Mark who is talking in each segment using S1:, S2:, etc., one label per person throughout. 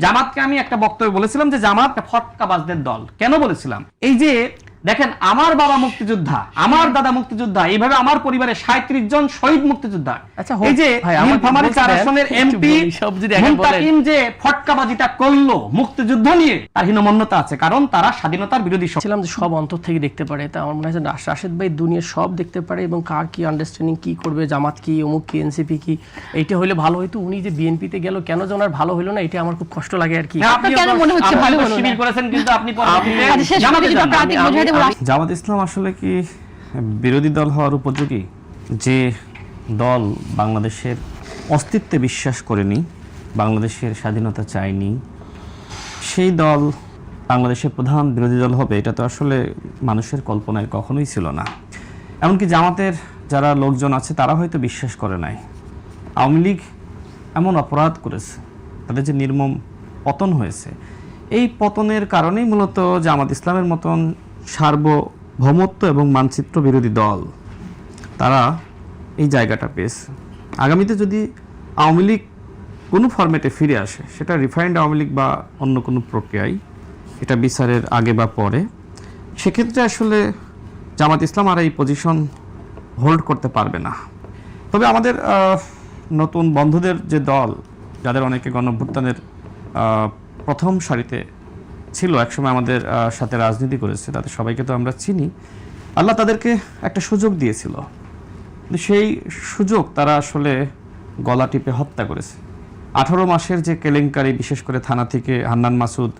S1: জামাতকে আমি একটা বক্তব্যে বলেছিলাম যে জামাত ফটকাবাজদের দল। কেন বলেছিলাম? এই যে দেখেন, আমার বাবা মুক্তিযোদ্ধা, আমার দাদা মুক্তিযোদ্ধা, এইভাবে আমার পরিবারে 37 জন শহীদ মুক্তিযোদ্ধা। এই যে নীলফামারী 4 আসনের এমপি মুনতাকিম যে ফটকাবাজিটা করলো মুক্তিযুদ্ধ নিয়ে, তার হীনমন্যতা আছে, কারণ তারা স্বাধীনতার বিরোধী।
S2: ছিলাম যে সব অন্তর থেকে দেখতে পারে, তা আমার মনে হয় রাশেদ ভাই দুনিয়ার সব দেখতে পারে এবং কার কি আন্ডারস্ট্যান্ডিং কি করবে, জামাত কি, অমুক কি, এনসিপি কি, এইটা হলে ভালো হইতো। উনি যে বিএনপিতে গেল, কেন যেন আর ভালো হলো না, এটা আমার খুব কষ্ট লাগে আর কি।
S3: কেন মনে হচ্ছে ভালো হলো
S1: শিবির করেছেন, কিন্তু আপনি
S4: জামাত ইসলাম আসলে কি বিরোধী দল হওয়ার উপযোগী? যে দল বাংলাদেশের অস্তিত্বে বিশ্বাস করেনি, বাংলাদেশের স্বাধীনতা চায়নি, সেই দল বাংলাদেশের প্রধান বিরোধী দল হবে, এটা তো আসলে মানুষের কল্পনায় কখনোই ছিল না। এমনকি জামাতের যারা লোকজন আছে তারা হয়তো বিশ্বাস করে নাই। আওয়ামী লীগ এমন অপরাধ করেছে, তাদের যে নির্মম পতন হয়েছে, এই পতনের কারণেই মূলত জামাত ইসলামের মতন সার্বভৌমত্ব এবং মানচিত্র বিরোধী দল তারা এই জায়গাটা পেয়েছে। আগামীতে যদি আওয়ামী লীগ কোনো ফরম্যাটে ফিরে আসে, সেটা রিফাইন্ড আওয়ামী লীগ বা অন্য কোনো প্রক্রিয়ায়, এটা বিচারের আগে বা পরে, সেক্ষেত্রে আসলে জামাত ইসলাম আর এই পজিশন হোল্ড করতে পারবে না। তবে আমাদের নতুন বন্ধুদের যে দল, যাদের অনেকে গণঅভ্যুত্থানের প্রথম সারিতে ছিল, একসময় আমাদের সাথে রাজনীতি করেছে, তাদের সবাইকে তো আমরা চিনি। আল্লাহ তাদেরকে একটা সুযোগ দিয়েছিল, সেই সুযোগ তারা আসলে গলা টিপে হত্যা করেছে। 18 মাসের যে কেলেঙ্কারি, বিশেষ করে থানা থেকে হান্নান মাসুদ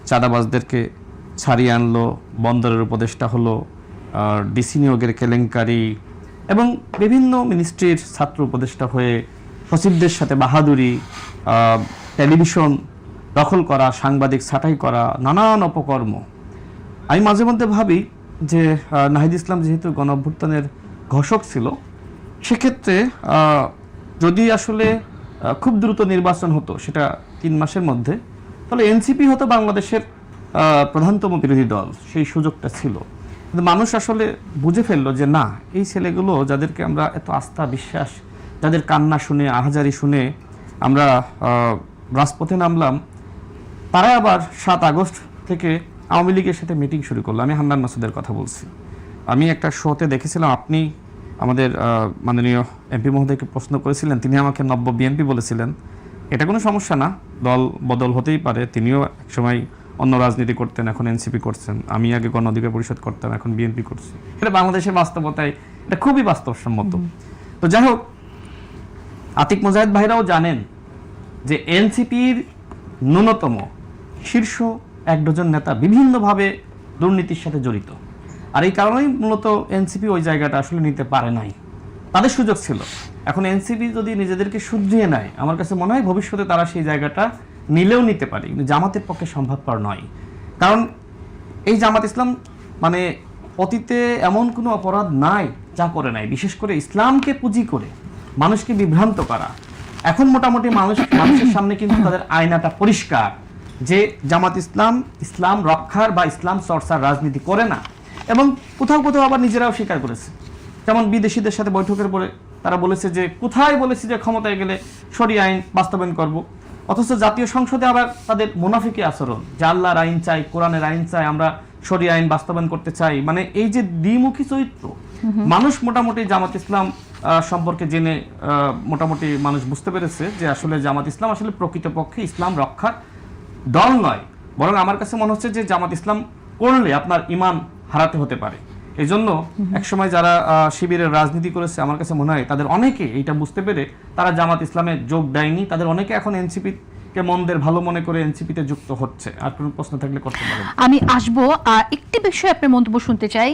S4: চাঁদাবাজদেরকে ছাড়িয়ে আনলো, বন্দরের উপদেষ্টা হলো, ডিসি নিয়োগের কেলেঙ্কারি, এবং বিভিন্ন মিনিস্ট্রির ছাত্র উপদেষ্টা হয়ে সচিবদের সাথে বাহাদুরি, টেলিভিশন দখল করা, সাংবাদিক ছাঁটাই করা, নানান অপকর্ম। আমি মাঝে মধ্যে ভাবি যে নাহিদ ইসলাম যেহেতু গণঅভ্যুত্থানের ঘোষক ছিল, সেক্ষেত্রে যদি আসলে খুব দ্রুত নির্বাচন হতো, সেটা 3 মাসের মধ্যে, তাহলে এনসিপি হতো বাংলাদেশের প্রধানতম বিরোধী দল। সেই সুযোগটা ছিল, কিন্তু মানুষ আসলে বুঝে ফেললো যে না, এই ছেলেগুলো যাদেরকে আমরা এত আস্থা বিশ্বাস, যাদের কান্না শুনে, আহাজারি শুনে আমরা রাজপথে নামলাম, তারা আবার 7 আগস্ট থেকে আওয়ামী লীগের সাথে মিটিং শুরু করলো। আমি হান্নান মাসুদের কথা বলছি। আমি একটা শোতে দেখেছিলাম, আপনি আমাদের মাননীয় এমপি মহোদয়কে প্রশ্ন করেছিলেন, তিনি আমাকে নব্য বিএনপি বলেছিলেন। এটা কোনো সমস্যা না, দল বদল হতেই পারে। তিনিও একসময় অন্য রাজনীতি করতেন, এখন এনসিপি করছেন। আমি আগে গণ অধিকার পরিষদ করতাম, এখন বিএনপি করছি। এটা বাংলাদেশের বাস্তবতায় এটা খুবই বাস্তবসম্মত। তো যাই হোক, আতিক মুজাহিদ ভাইরাও জানেন যে এনসিপির ন্যূনতম শীর্ষ 1 ডজন নেতা বিভিন্নভাবে দুর্নীতির সাথে জড়িত। আর এই কারণেই মূলত এনসিপি ওই জায়গাটা আসলে নিতে পারে নাই। তাদের সুযোগ ছিল। এখন এনসিপি যদি নিজেদেরকে শুধরিয়ে নেয়, আমার কাছে মনে হয় ভবিষ্যতে তারা সেই জায়গাটা নিলেও নিতে পারে, কিন্তু জামাতের পক্ষে সম্ভবপর নয়। কারণ এই জামাত ইসলাম মানে অতীতে এমন কোনো অপরাধ নাই যা করে নাই, বিশেষ করে ইসলামকে পুঁজি করে মানুষকে বিভ্রান্ত করা। এখন মোটামুটি মানুষের সামনে কিন্তু তাদের আয়নাটা পরিষ্কার যে জামাত ইসলাম ইসলাম রক্ষার বা ইসলাম চর্চার রাজনীতি করে না, এবং কোথাও কোথাও আবার নিজেরাও স্বীকার করেছে। যেমন বিদেশিদের সাথে বৈঠকের পরে তারা বলেছে যে কোথায় বলেছে যে ক্ষমতায় গেলে শরিয়া আইন বাস্তবায়ন করব, অথচ জাতীয় সংসদে আবার তাদের মুনাফিকি আচরণ, যে আল্লাহর আইন চাই, কোরআনের আইন চাই, আমরা শরিয়া আইন বাস্তবায়ন করতে চাই। মানে এই যে দ্বিমুখী চরিত্র, মানুষ মোটামুটি জামাত ইসলাম সম্পর্কে জেনে মোটামুটি মানুষ বুঝতে পেরেছে যে আসলে জামাত ইসলাম আসলে প্রকৃতপক্ষে ইসলাম রক্ষার দল নয়, বরং আমার কাছে মনে হচ্ছে যে জামাত ইসলাম করলে আপনার ঈমান হারাতে হতে পারে। এই জন্য একসময় যারা শিবিরের রাজনীতি করেছে, আমার কাছে মনে হয় তাদের অনেকে এইটা বুঝতে পেরে তারা জামাত ইসলামে যোগ দেয়নি। তাদের অনেকে এখন এনসিপিকে মন্দের ভালো মনে করে এনসিপিতে যুক্ত হচ্ছে। আর কোনো প্রশ্ন থাকলে করতে পারেন।
S3: আমি আসবো একটি বিষয়ে আপনার মন্তব্য শুনতে চাই।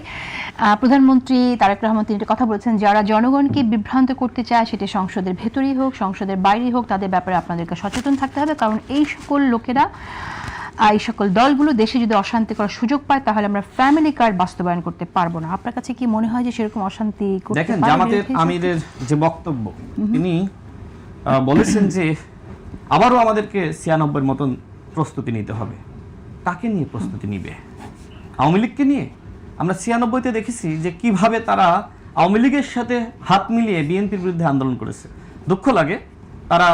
S3: প্রধানমন্ত্রী তারেক রহমান তিনি কথা বলেছেন, যারা জনগণকে বিভ্রান্ত করতে চায়, সেটি সংসদের ভেতরেই হোক, সংসদের বাইরেই হোক, তাদের ব্যাপারে আপনাদেরকে সচেতন থাকতে হবে। কারণ এই সকল লোকেরা, এই সকল দলগুলো দেশে যদি অশান্তি করার সুযোগ পায়, তাহলে আমরা ফ্যামিলি কার্ড বাস্তবায়ন করতে পারবো না। আপনার কাছে কি মনে হয় যে সেরকম অশান্তি করতে পারে?
S4: দেখেন, জামাতের আমিরের যে বক্তব্য, তিনি বলেছেন যে আবারও আমাদেরকে 96-এর মতন প্রস্তুতি নিতে হবে। কাকে নিয়ে প্রস্তুতি নিবে? আওয়ামী লীগকে নিয়ে? আমরা 96-তে দেখেছি যে কিভাবে তারা আওয়ামী লীগের সাথে হাত মিলিয়ে বিএনপির বিরুদ্ধে আন্দোলন করেছে। দুঃখ লাগে, তারা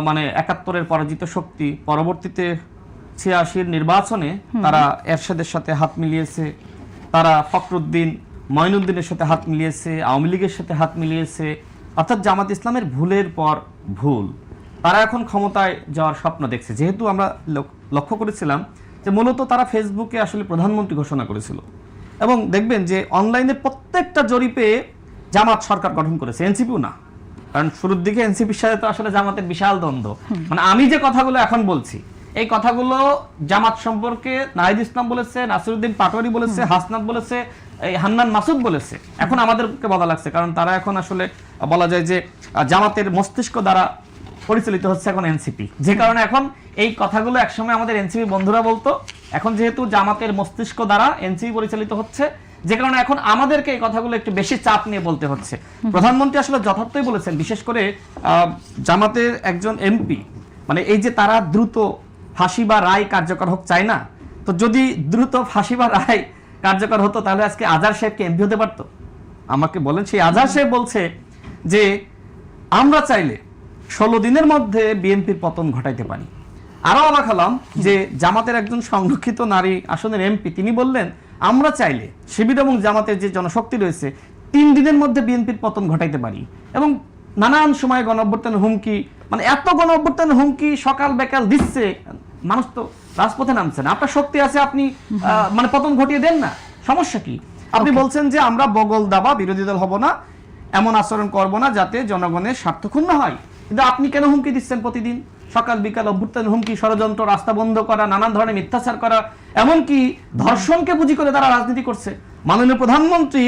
S1: মানে 71-এর পরাজিত শক্তি, পরবর্তীতে 86-র নির্বাচনে তারা এরশাদের সাথে হাত মিলিয়েছে, তারা ফখরুদ্দিন মঈনুদ্দিনের সাথে হাত মিলিয়েছে, আওয়ামী লীগের সাথে হাত মিলিয়েছে, অর্থাৎ জামাত ইসলামের ভুলের পর ভুল। তারা এখন ক্ষমতায় যাওয়ার স্বপ্ন দেখছে। যেহেতু আমরা লক্ষ্য করেছিলাম যে মূলত তারা ফেসবুকে আসলে প্রধানমন্ত্রী ঘোষণা করেছিল, এবং দেখবেন যে অনলাইনে প্রত্যেকটা জরিপে জামাত সরকার গঠন করেছে, এনসিপিও না। কারণ শুরুর দিকে এনসিপির সাথে তো আসলে জামাতের বিশাল দ্বন্দ্ব। মানে আমি যে কথাগুলো এখন বলছি, এই কথাগুলো জামাত সম্পর্কে নাহিদ ইসলাম বলেছে, নাসিরউদ্দিন পাটোয়ারি বলেছে, হাসনাত বলেছে, এই হান্নান মাসুদ বলেছে। এখন আমাদেরকে বলা লাগছে, কারণ তারা এখন আসলে বলা যায় যে জামাতের মস্তিষ্ক দ্বারা পরিচালিত হচ্ছে এখন এনসিপি। যে কারণে এখন এই কথাগুলো একসময় আমাদের এনসিপি বন্ধুরা বলতো, এখন যেহেতু জামাতের মস্তিষ্ক দ্বারা এনসিপি পরিচালিত হচ্ছে, যে কারণে এখন আমাদেরকে এই কথাগুলো একটু বেশি চাপ নিয়ে বলতে হচ্ছে। প্রধানমন্ত্রী আসলে যথার্থই বলেছেন, বিশেষ করে জামাতের একজন এমপি, মানে এই যে তারা দ্রুত ফাঁসি বা রায় কার্যকর হোক চায় না, তো যদি দ্রুত ফাঁসি বা রায় কার্যকর হতো তাহলে আজকে আজহার সাহেবকে এমপি হতে পারতো? আমাকে বলেন, সেই আজহার সাহেব বলছে যে আমরা চাইলে 16 দিনের মধ্যে বিএনপির পতন ঘটাইতে পারি। আরো অবাক হলাম যে জামাতের একজন সংরক্ষিত নারী আসনের এমপি, তিনি বললেন আমরা চাইলে শিবির এবং জামাতের যে জনশক্তি রয়েছে 3 দিনের মধ্যে বিএনপির পতন ঘটাইতে পারি। এবং নানান সময় গণঅভ্যুত্থানের হুমকি, মানে এত গণঅভ্যুত্থানের হুমকি সকাল বেকাল দিচ্ছে, মানুষ তো রাজপথে নামছে না। আপনার শক্তি আছে, আপনি মানে পতন ঘটিয়ে দেন না, সমস্যা কি? আপনি বলছেন যে আমরা বগল দাবা, বিরোধী দল হব না, এমন আচরণ করব না যাতে জনগণের স্বার্থ ক্ষুণ্ণ হয়। কিন্তু আপনি কেন হুমকি দিচ্ছেন প্রতিদিন? সকাল বিকাল অভ্যুত্থানের হুমকি, ষড়যন্ত্র, রাস্তা বন্ধ করা, নানান ধরনের মিথ্যাচার করা, এমনকি ধর্ষণকে পুঁজি করে তারা রাজনীতি করছে। মাননীয় প্রধানমন্ত্রী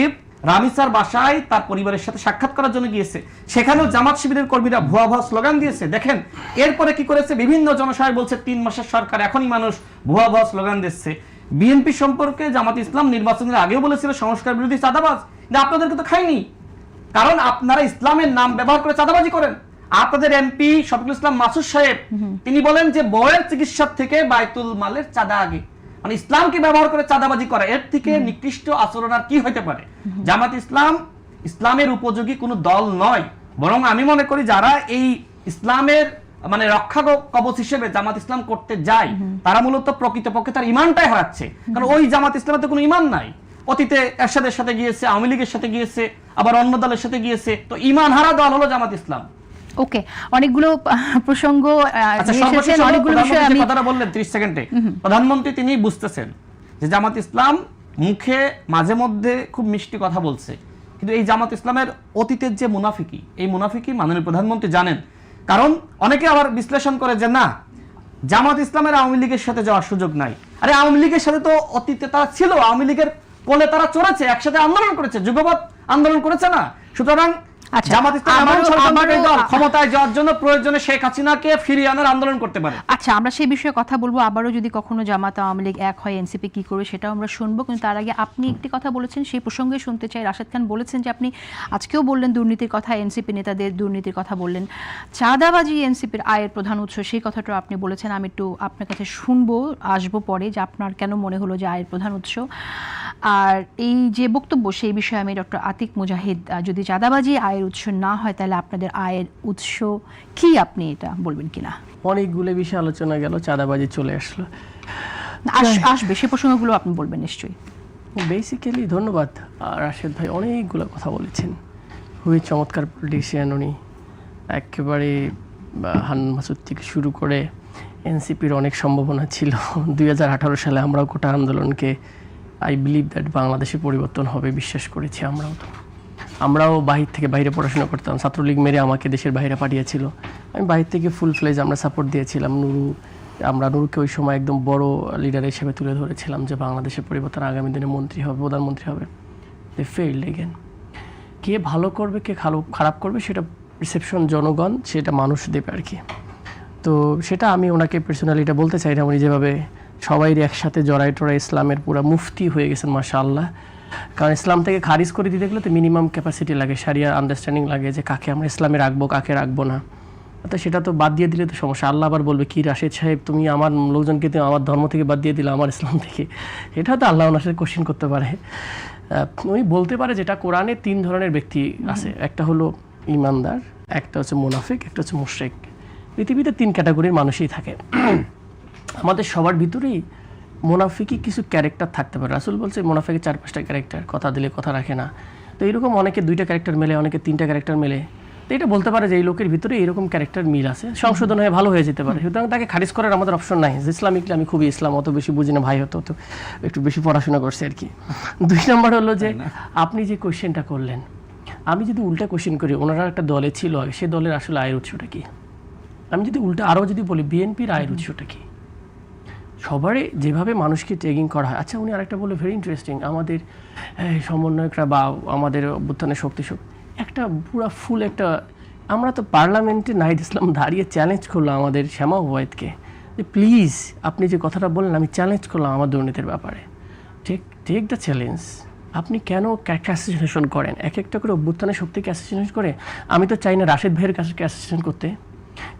S1: রামিসার বাসায় তার পরিবারের সাথে সাক্ষাৎ করার জন্য গিয়েছে, সেখানেও জামাত শিবিরের কর্মীরা ভুয়া ভুয়া স্লোগান দিয়েছে। দেখেন এরপরে কি করেছে, বিভিন্ন জনসভায় বলছে 3 মাসের সরকার, এখনই মানুষ ভুয়া ভুয়া স্লোগান দিচ্ছে। বিএনপি সম্পর্কে জামাত ইসলাম নির্বাচনের আগেও বলেছিল সংস্কার বিরোধী চাঁদাবাজ, কিন্তু আপনাদেরকে তো খায়নি, কারণ আপনারা ইসলামের নাম ব্যবহার করে চাঁদাবাজি করেন। আপনাদের এমপি শফিকুল ইসলাম মাসুদ সাহেব তিনি বলেন যে বউয়ের চিকিৎসার থেকে বাইতুল মালের চাঁদা আগে, মানে ইসলামকে ব্যবহার করে চাঁদাবাজি করা, এর থেকে নিকৃষ্ট আচরণ আর কি হতে পারে? জামাত ইসলাম ইসলামের উপযোগী কোনো দল নয়, বরং আমি মনে করি যারা এই ইসলামের মানে রক্ষা কবচ হিসেবে জামাত ইসলাম করতে যায়, তারা মূলত প্রকৃতপক্ষে তার ইমানটাই হারাচ্ছে। কারণ ওই জামাত ইসলামের তো কোনো ইমান নাই। অতীতে এরশাদের সাথে গিয়েছে, আওয়ামী লীগের সাথে গিয়েছে, আবার অন্য দলের সাথে গিয়েছে, তো ইমান হারা দল হলো জামাত ইসলাম।
S3: ওকে, অনেকগুলো প্রসঙ্গ,
S1: অনেকগুলো বিষয় আমি কথাটা বললেন 30 সেকেন্ডে। প্রধানমন্ত্রী তিনি বুঝতেছেন যে জামাত ইসলাম মুখে মাঝে মধ্যে খুব মিষ্টি কথা বলছে, কিন্তু এই জামাত ইসলামের অতীতের যে মুনাফিকি, এই মুনাফিকি মাননীয় প্রধানমন্ত্রী জানেন। কারণ অনেকে আবার বিশ্লেষণ করে যে না, জামাত ইসলামের আওয়ামী লীগের সাথে যাওয়ার সুযোগ নাই। আরে আওয়ামী লীগের সাথে তো অতীতে তারা ছিল, আওয়ামী লীগের কোলে তারা চড়েছে, একসাথে আন্দোলন করেছে, যুগপৎ আন্দোলন করেছে না। সুতরাং জামাত ইসলাম ক্ষমতায় যাওয়ার জন্য প্রয়োজনে শেখ হাসিনাকে ফিরিয়ে আনার আন্দোলন করতে পারে।
S3: আচ্ছা, আমরা সেই বিষয়ে কথা বলবো আবারও, যদি কখনো জামাত আওয়ামী লীগ এক হয়, এনসিপি কি করবে সেটাও আমরা শুনবো। কিন্তু তার আগে আপনি একটি কথা বলেছেন, সেই প্রসঙ্গে শুনতে চাই। রাশেদ খান বলেছেন যে আপনি আজকেও বললেন দুর্নীতির কথা, এনসিপি নেতাদের দুর্নীতির কথা বললেন, চাঁদাবাজি এনসিপির আয়ের প্রধান উৎস, সেই কথাটাও আপনি বলেছেন। আমি একটু আপনার কাছে শুনবো, আসবো পরে, যে আপনার কেন মনে হলো যে আয়ের প্রধান উৎস। আর এই যে বক্তব্য, সেই বিষয়ে আমি ডক্টর আতিক মুজাহিদ, যদি চাঁদাবাজি আয়ের উৎস না হয় তাহলে আপনাদের আয়ের উৎস কি, আপনি এটা বলবেন কিনা?
S2: অনেকগুলো বিষয় আলোচনা গেল, চাঁদাবাজি চলে আসলো,
S3: আসবে সে প্রসঙ্গগুলো আপনি বলবেন নিশ্চয়ই।
S2: বেসিক্যালি ধন্যবাদ রাশেদ ভাই, অনেকগুলো কথা বলেছেন, খুবই চমৎকার পলিটিশিয়ান উনি। একেবারে হান্নান মাসুদ থেকে শুরু করে এনসিপির অনেক সম্ভাবনা ছিল। 2018 সালে আমরাও কোটা আন্দোলনকে আই বিলিভ দ্যাট বাংলাদেশে পরিবর্তন হবে বিশ্বাস করেছি। আমরাও বাহির থেকে বাইরে পড়াশোনা করতাম, ছাত্রলীগ মেরে আমাকে দেশের বাইরে পাঠিয়েছিল, আমি বাহির থেকে ফুল ফ্লেজ আমরা সাপোর্ট দিয়েছিলাম। আমরা নুরুকে ওই সময় একদম বড় লিডার হিসেবে তুলে ধরেছিলাম যে বাংলাদেশের পরিবর্তন, আগামী দিনে মন্ত্রী হবে, প্রধানমন্ত্রী হবে। দে ফেইল্ড এগেন। কে ভালো করবে কে খারাপ করবে সেটা রিসেপশন জনগণ, সেটা মানুষ দেবে আর কি। তো সেটা আমি ওনাকে পার্সোনালি এটা বলতে চাই না, উনি যেভাবে সবাই একসাথে জড়াই টড়াই ইসলামের পুরা মুফতি হয়ে গেছেন মাশাআল্লাহ। কারণ ইসলাম থেকে খারিজ করে দিতে গেলে তো মিনিমাম ক্যাপাসিটি লাগে, শারিয়া আন্ডারস্ট্যান্ডিং লাগে যে কাকে আমরা ইসলামে রাখবো কাকে রাখবো না। তো সেটা তো বাদ দিয়ে দিলে তো সমস্যা। আল্লাহ আবার বলবে কি রাশেদ সাহেব তুমি আমার লোকজনকে তো আমার ধর্ম থেকে বাদ দিয়ে দিলে, আমার ইসলাম থেকে। এটা তো আল্লাহ ওনার সাথে কোশ্চেন করতে পারে। উনি বলতে পারে যেটা কোরআনে 3 ধরনের ব্যক্তি আছে, একটা হলো ইমানদার, একটা হচ্ছে মুনাফিক, একটা হচ্ছে মুশরিক। পৃথিবীতে 3 ক্যাটাগরির মানুষই থাকে। আমাদের সবার ভিতরেই মুনাফিকি কিছু ক্যারেক্টার থাকতে পারে। রাসূল বলছে মুনাফিকের 4-5টা ক্যারেক্টার, কথা দিলে কথা রাখে না। তো এরকম অনেকে 2টা ক্যারেক্টার মেলে, অনেকে 3টা ক্যারেক্টার মেলে। তো এটা বলতে পারে যে এই লোকের ভিতরে এরকম ক্যারেক্টার মিল আছে, সংশোধন হয়ে ভালো হয়ে যেতে পারে। সুতরাং তাকে খারিজ করার আমাদের অপশন নাই। যে ইসলামিকলি আমি খুবই ইসলাম অত বেশি বুঝি না, ভাই হতো তো একটু বেশি পড়াশোনা করছে আর কি। 2 নম্বর হলো যে আপনি যে কোশ্চেনটা করলেন, আমি যদি উল্টা কোশ্চেন করি, ওনারা একটা দলে ছিল আগে, সে দলের আসলে আয়ের উৎসটা কি? আমি যদি উল্টা আরও যদি বলি বিএনপির আয়ের উৎসটা কি? সবারই যেভাবে মানুষকে ট্যাগিং করা হয়। আচ্ছা, উনি আরেকটা বলে ভেরি ইন্টারেস্টিং, আমাদের সমন্বয়করা বা আমাদের অভ্যুত্থানের শক্তি একটা পুরো ফুল একটা, আমরা তো পার্লামেন্টে নাহিদ ইসলাম দাঁড়িয়ে চ্যালেঞ্জ করলাম আমাদের শ্যামা ওবায়েদকে যে প্লিজ আপনি যে কথাটা বললেন আমি চ্যালেঞ্জ করলাম আমার দুর্নীতির ব্যাপারে, টেক দ্য চ্যালেঞ্জ। আপনি কেন অ্যাসোসিয়েশন করেন? এক একটা করে অভ্যুত্থানের শক্তিকে অ্যাসোসিয়েশন করে। আমি তো চাই না রাশেদ ভাইয়ের কাছে অ্যাসোসিয়েশন করতে,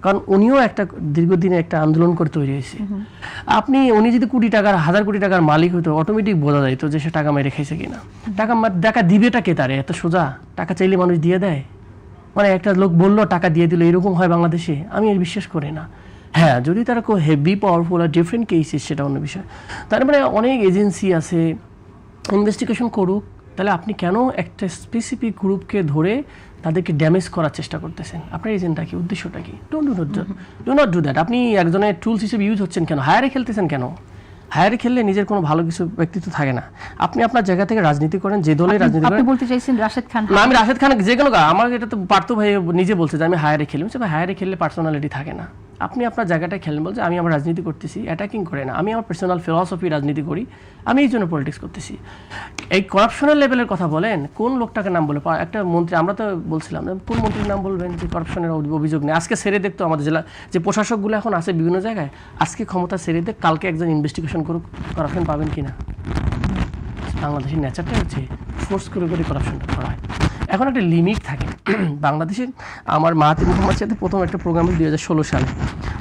S2: কারণ উনিও একটা দীর্ঘদিনে একটা আন্দোলন করে তৈরি হয়েছে। উনি যদি কোটি টাকার 1000 কোটি টাকার মালিক হতো, অটোমেটিক বোঝা যায় তো যে সে টাকা মেরে খাইছে কিনা। টাকা দিবেটা কে তারে? এত সোজা টাকা চাইলে মানুষ দিয়ে দেয়? মানে একটা লোক বললো টাকা দিয়ে দিল, এরকম হয় বাংলাদেশে? আমি এর বিশ্বাস করি না। হ্যাঁ, যদি তারা খুব হেভি পাওয়ারফুল আর ডিফারেন্ট কেসেস সেটা অন্য বিষয়। তার মানে অনেক এজেন্সি আছে, ইনভেস্টিগেশন করুক। তাহলে আপনি কেন একটা স্পেসিফিক গ্রুপকে ধরে তাদেরকে ড্যামেজ করার চেষ্টা করতেছেন? আপনার এজেন্ডা কি, উদ্দেশ্যটা কি? Do not do that. আপনি একজনের টুলস হিসেবে ইউজ হচ্ছেন কেন? হায়ারে খেলতেছেন কেন? হায়ারে খেললে নিজের কোনো ভালো কিছু ব্যক্তিত্ব থাকে না। আপনি আপনার জায়গা থেকে রাজনীতি করেন, যে দলের রাজনীতি করেন।
S3: আপনি বলতে চাইছেন রাশেদ খান?
S2: না, আমি রাশেদ খান যে কোনো, আমার এটা তো পার্থ ভাই নিজে বলছে যে আমি হায়ারে খেলি। হায়ারে খেললে পার্সোনালিটি থাকে না। আপনি আপনার জায়গাটায় খেলেন, বলছে আমি আমার রাজনীতি করতেছি, অ্যাটাকিং করে না, আমি আমার পার্সোনাল ফিলসফি রাজনীতি করি, আমি এই জন্য পলিটিক্স করতেছি। এই করাপশনের লেভেলের কথা বলেন, কোন লোকটাকে নাম বলে? একটা মন্ত্রী, আমরা তো বলছিলাম কোন মন্ত্রীর নাম বলবেন যে করাপশনের অভিযোগ নেই? আজকে ছেড়ে দেখতো আমাদের জেলা যে প্রশাসকগুলো এখন আছে বিভিন্ন জায়গায়, আজকে ক্ষমতা ছেড়ে দেখ, কালকে একজন ইনভেস্টিগেশন করুক, করাপশন পাবেন কিনা? বাংলাদেশের নেচারটা হচ্ছে ফোর্স করে করে করাপশনটা করা হয়। এখন একটা লিমিট থাকে বাংলাদেশের। আমার মাহাতির মোহাম্মদ সাথে প্রথম একটা প্রোগ্রাম 2016 সালে,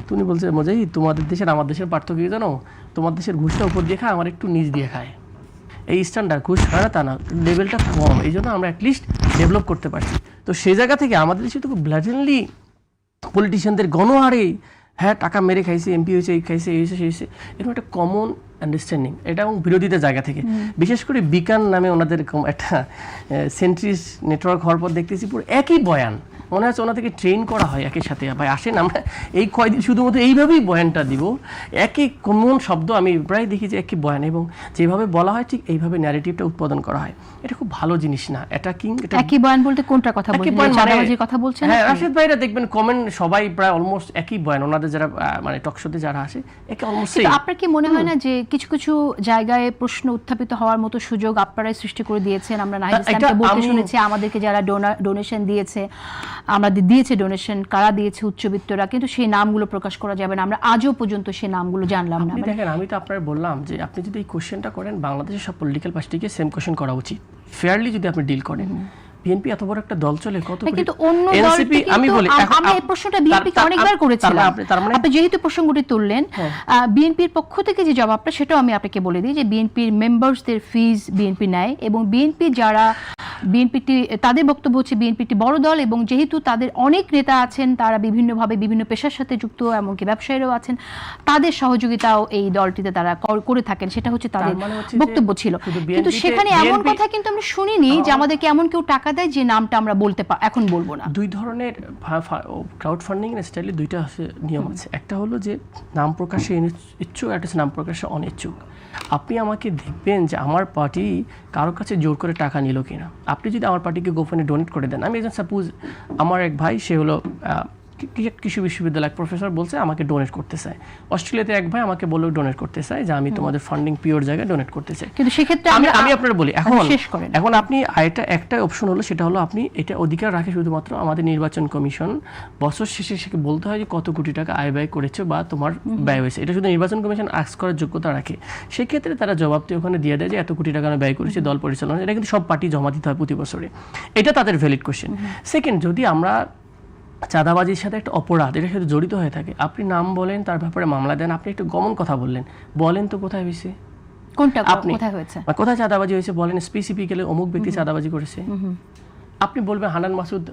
S2: তুমি বলছে মজাই তোমাদের দেশের আমার দেশের পার্থক্য কি জানো? তোমার দেশের ঘুষটা উপর দিয়ে খায়, আমার একটু নিচ দিয়ে খায়। এই স্ট্যান্ডার্ড ঘুষ খায় না তা না, লেভেলটা কম, এই জন্য আমরা অ্যাটলিস্ট ডেভেলপ করতে পারছি। তো সেই জায়গা থেকে আমাদের দেশে তো ব্ল্যাটেনলি পলিটিশিয়ানদের গণহারে হ্যাঁ টাকা মেরে খাইছে, এমপি হয়েছে, এই খাইছে, এই হয়েছে, সেই হয়েছে, এরকম একটা কমন আন্ডারস্ট্যান্ডিং। এটা এবং বিরোধীদের জায়গা থেকে, বিশেষ করে বিকান নামে ওনাদের একটা সেন্ট্রিস নেটওয়ার্ক হওয়ার পর দেখতেছি পুরো একই বয়ান, মনে হচ্ছে ওনা থেকে ট্রেন করা হয় একই সাথে। ভাই আসেন আমরা এই কয়দিন শুধুমাত্র এইভাবেই বয়ানটা দিব, একই কমন শব্দ আমি প্রায় দেখি যে একই বয়ান, এবং যেভাবে বলা হয় ঠিক এইভাবে ন্যারেটিভটা উৎপাদন করা হয়। এটা খুব ভালো জিনিস না। অ্যাটাকিং
S3: একই বয়ান বলতে কোনটা কথা বলছেন? চাঁদাবাজির কথা বলছেন?
S2: হ্যাঁ, রাশেদ ভাইরা দেখবেন কমেন্ট সবাই প্রায় অলমোস্ট একই বয়ান, ওনাদের যারা মানে টকশোতে যারা আসে একে অলমোস্ট।
S3: আপনার কি মনে হয় না যে কিছু কিছু জায়গায় প্রশ্ন উত্থাপিত হওয়ার মতো সুযোগ আপনারাই সৃষ্টি করে দিয়েছেন? আমরা নাহিদ ইসলামকে বলতে শুনেছি আমাদেরকে যারা ডোনেশন দিয়েছে, আমরা দিয়েছে ডোনেশন, কারা দিয়েছে উচ্চবিত্তরা, কিন্তু সেই নামগুলো প্রকাশ করা যাবে না। আমরা আজও পর্যন্ত সেই নামগুলো জানলাম না।
S2: দেখেন, আমি তো আপনার বললাম যে আপনি যদি এই কোশ্চেনটা করেন, বাংলাদেশের সব পলিটিক্যাল পার্টিকে সেম কোশ্চেন করা উচিত, ফেয়ারলি যদি আপনি ডিল করেন। বিএনপি এত বড় একটা দল চলে, কত
S3: কিন্তু অন্য দলটি, আমি বলি আমি এই প্রশ্নটা বিএনপিকে অনেকবার করেছিলাম। আপনি যেহেতু প্রসঙ্গটি তুললেন, বিএনপির পক্ষ থেকে যে জবাবটা সেটাও আমি আপনাকে বলে দিই যে বিএনপির মেম্বারসদের ফিজ বিএনপি নেয়, এবং বিএনপি যারা বিএনপিটি তাদের বক্তব্য হচ্ছে বিএনপিটি বড় দল, এবং যেহেতু তাদের অনেক নেতা আছেন, তারা বিভিন্নভাবে বিভিন্ন পেশার সাথে যুক্ত, এমনকি ব্যবসায়ীরাও আছেন, তাদের সহযোগিতাও এই দলটিতে তারা করে থাকেন, সেটা হচ্ছে তাদের বক্তব্য ছিল। কিন্তু সেখানে এমন কথা কিন্তু আমরা শুনিনি যে আমাদেরকে এমন কেউ টাকা দেয় যে নামটা আমরা বলতে এখন বলবো না।
S2: দুই ধরনের ক্রাউড ফান্ডিং এর স্টাইলে দুইটা নিয়ম আছে। একটা হলো যে নাম প্রকাশে ইচ্ছুক, একটা নাম প্রকাশে অনিচ্ছুক। আপনি আমাকে দেখবেন যে আমার পার্টি কারোর কাছে জোর করে টাকা নিল কিনা। আপনি যদি আমার পার্টিকে গোপনে ডোনেট করে দেন, আমি একজন সাপোজ আমার এক ভাই, সে হলো কৃষি বিশ্ববিদ্যালয় প্রফেসর, বলছে আমাকে ডোনেট করতে চায়। অস্ট্রেলিয়াতে এক ভাই আমাকে বললো ডোনেট করতে চায়, যে আমি তোমাদের ফান্ডিং পিওর জায়গায় ডোনেট করতে চাই।
S3: কিন্তু সেক্ষেত্রে
S2: আমি আপনার বলি এখন আপনি একটা অপশন হলো, সেটা হলো আপনি এটা অধিকার রাখে শুধুমাত্র আমাদের নির্বাচন কমিশন বছর শেষে সেকে বলতে হয় যে কত কোটি টাকা আয় ব্যয় করেছে বা তোমার ব্যয় হয়েছে। এটা শুধু নির্বাচন কমিশন আস্ক করার যোগ্যতা রাখে। সেক্ষেত্রে তারা জবাবটি ওখানে দিয়ে দেয় যে এত কোটি টাকা আমি ব্যয় করেছি দল পরিচালনা। এটা কিন্তু সব পার্টি জমা দিতে হয় প্রতি বছরে। এটা তাদের ভ্যালিড কোশ্চেন। সেকেন্ড, যদি আমরা চাঁদাবাজির সাথে একটা অপরাধ এটার সাথে জড়িত হয়ে থাকে, আপনি নাম বলেন, তার ব্যাপারে মামলা দেন, আপনি একটু গমন কথা বললেন, বলেন তো কোথায় হয়েছে,
S3: কোনটা কোথায় হয়েছে,
S2: কোথায় চাঁদাবাজি হয়েছে বলেন, স্পেসিফিক্যালি অমুক ব্যক্তি চাঁদাবাজি করেছে। আপনি বলবেন হান্নান মাসুদ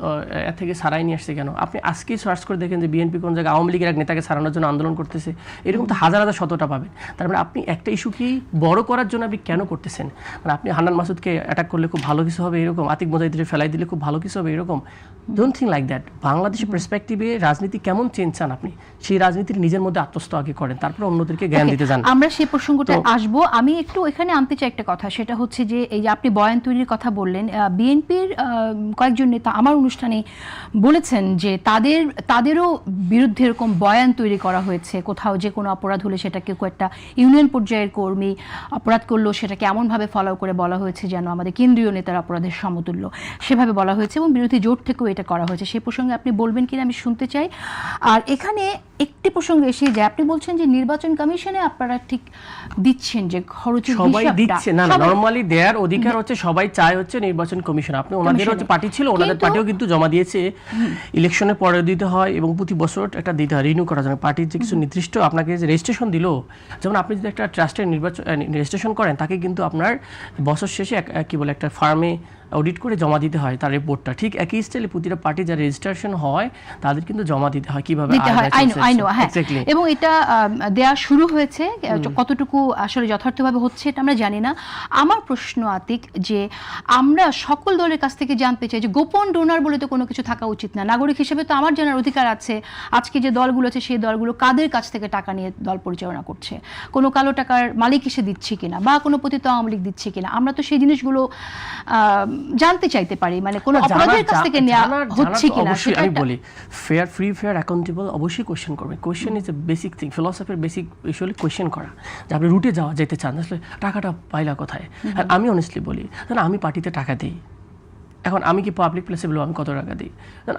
S2: এর থেকে সারাই নিয়ে আসছে কেন? আপনি আজকেই সার্চ করে দেখেন যে বিএনপি কোন জায়গায় আওয়ামী লীগের এক নেতাকে সারানোর জন্য আন্দোলন করতেছে, এরকম তো হাজার হাজার শতটা পাবেন। তার মানে আপনি একটা ইস্যুকেই বড় করার জন্য আপনি কেন করতেছেন? মানে আপনি হান্নান মাসুদকে অ্যাটাক করলে খুব ভালো কিছু হবে এরকম, আতিক মুজাহিদকে ফেলাই দিলে খুব ভালো কিছু হবে এরকম, ডোন্ট থিঙ্ক লাইক দ্যাট। বাংলাদেশের পার্সপেক্টিভে রাজনীতি কেমন চেঞ্জ চান আপনি, সেই রাজনীতির নিজের মধ্যে আত্মস্থ আগে করেন, তারপর অন্যদেরকে জ্ঞান দিতে যান।
S3: আমরা সেই প্রসঙ্গটা আসবো। আমি একটু এখানে আনতে চাই একটা কথা, সেটা হচ্ছে যে এই যে আপনি বয়ান তৈরির কথা বললেন, বিএনপির কয়েকজন নেতা আমার অনুষ্ঠানে বলেছেন যে তাদেরও বিরুদ্ধে এরকম বয়ান তৈরি করা হয়েছে, কোথাও যে কোনো অপরাধ হলে সেটাকে একটা ইউনিয়ন পর্যায়ের কর্মী অপরাধ করলো সেটাকে এমনভাবে ফলো করে বলা হয়েছে যেন আমাদের কেন্দ্রীয় নেতার অপরাধের সমতুল্য, সেভাবে বলা হয়েছে এবং বিরোধী জোট থেকেও এটা করা হয়েছে। সেই প্রসঙ্গে আপনি বলবেন কিনা আমি শুনতে চাই। আর এখানে একটি প্রসঙ্গে এসে যে আপনি বলছেন যে নির্বাচন কমিশনে আপনারা ঠিক দিচ্ছেন যে খরচের
S2: সবাই
S3: হিসাবটা
S2: দিচ্ছে না, নরমালি দেয়ার অধিকার হচ্ছে সবাই চায় হচ্ছে নির্বাচন কমিশন। আপনি ওনাদের হচ্ছে পার্টি ছিল, ওনাদের পার্টিও কিন্তু জমা দিয়েছে, ইলেকশনের পরে দিতে হয় এবং প্রতি বছর একটা দিতে হয় রিনিউ করার জন্য। পার্টির যে কিছু নির্দিষ্ট আপনাকে যে রেজিস্ট্রেশন দিল, যেমন আপনি যদি একটা ট্রাস্টের রেজিস্ট্রেশন করেন তাকে কিন্তু আপনার বছর শেষে কি বলে একটা ফার্মে অডিট করে জমা দিতে হয় তার রিপোর্টটা। ঠিক একই স্টাইলে প্রতিটা পার্টি যারা রেজিস্ট্রেশন হয় তাদের কিন্তু জমা দিতে হয় কিভাবে
S3: এবং এটা দেয়া শুরু হয়েছে, কতটুকু আসলে যথার্থভাবে হচ্ছে এটা আমরা জানি না। আমার প্রশ্ন আতিক যে আমরা সকল দলের কাছ থেকে জানতে চাই যে গোপন ডোনার বলে তো কোনো কিছু থাকা উচিত না। নাগরিক হিসেবে তো আমার জানার অধিকার আছে আজকে যে দলগুলো আছে সেই দলগুলো কাদের কাছ থেকে টাকা নিয়ে দল পরিচালনা করছে, কোনো কালো টাকার মালিক এসে দিচ্ছে কিনা বা কোনো পতিত আওয়ামী লীগ দিচ্ছে কিনা, আমরা তো সেই জিনিসগুলো জানতে চাইতে পারি, মানে কোনো অপরাধের কাছ থেকে নেওয়া হচ্ছে কিনা।
S2: আমি বলি ফেয়ার, ফ্রি, ফেয়ার, অ্যাকাউন্টেবল অবশ্যই কোয়েশ্চেন করবেন। Question is a basic thing, ফিলসফির বেসিক ইস্যু হলে কোয়েশ্চেন করা যে আপনি রুটে যেতে চান, আসলে টাকাটা পাইলা কোথায়। আর আমি অনেস্টলি বলি, আমি পার্টিতে টাকা দিই, এখন আমি কি পাবলিক প্লেসে বলবো আমি কত টাকা দিই।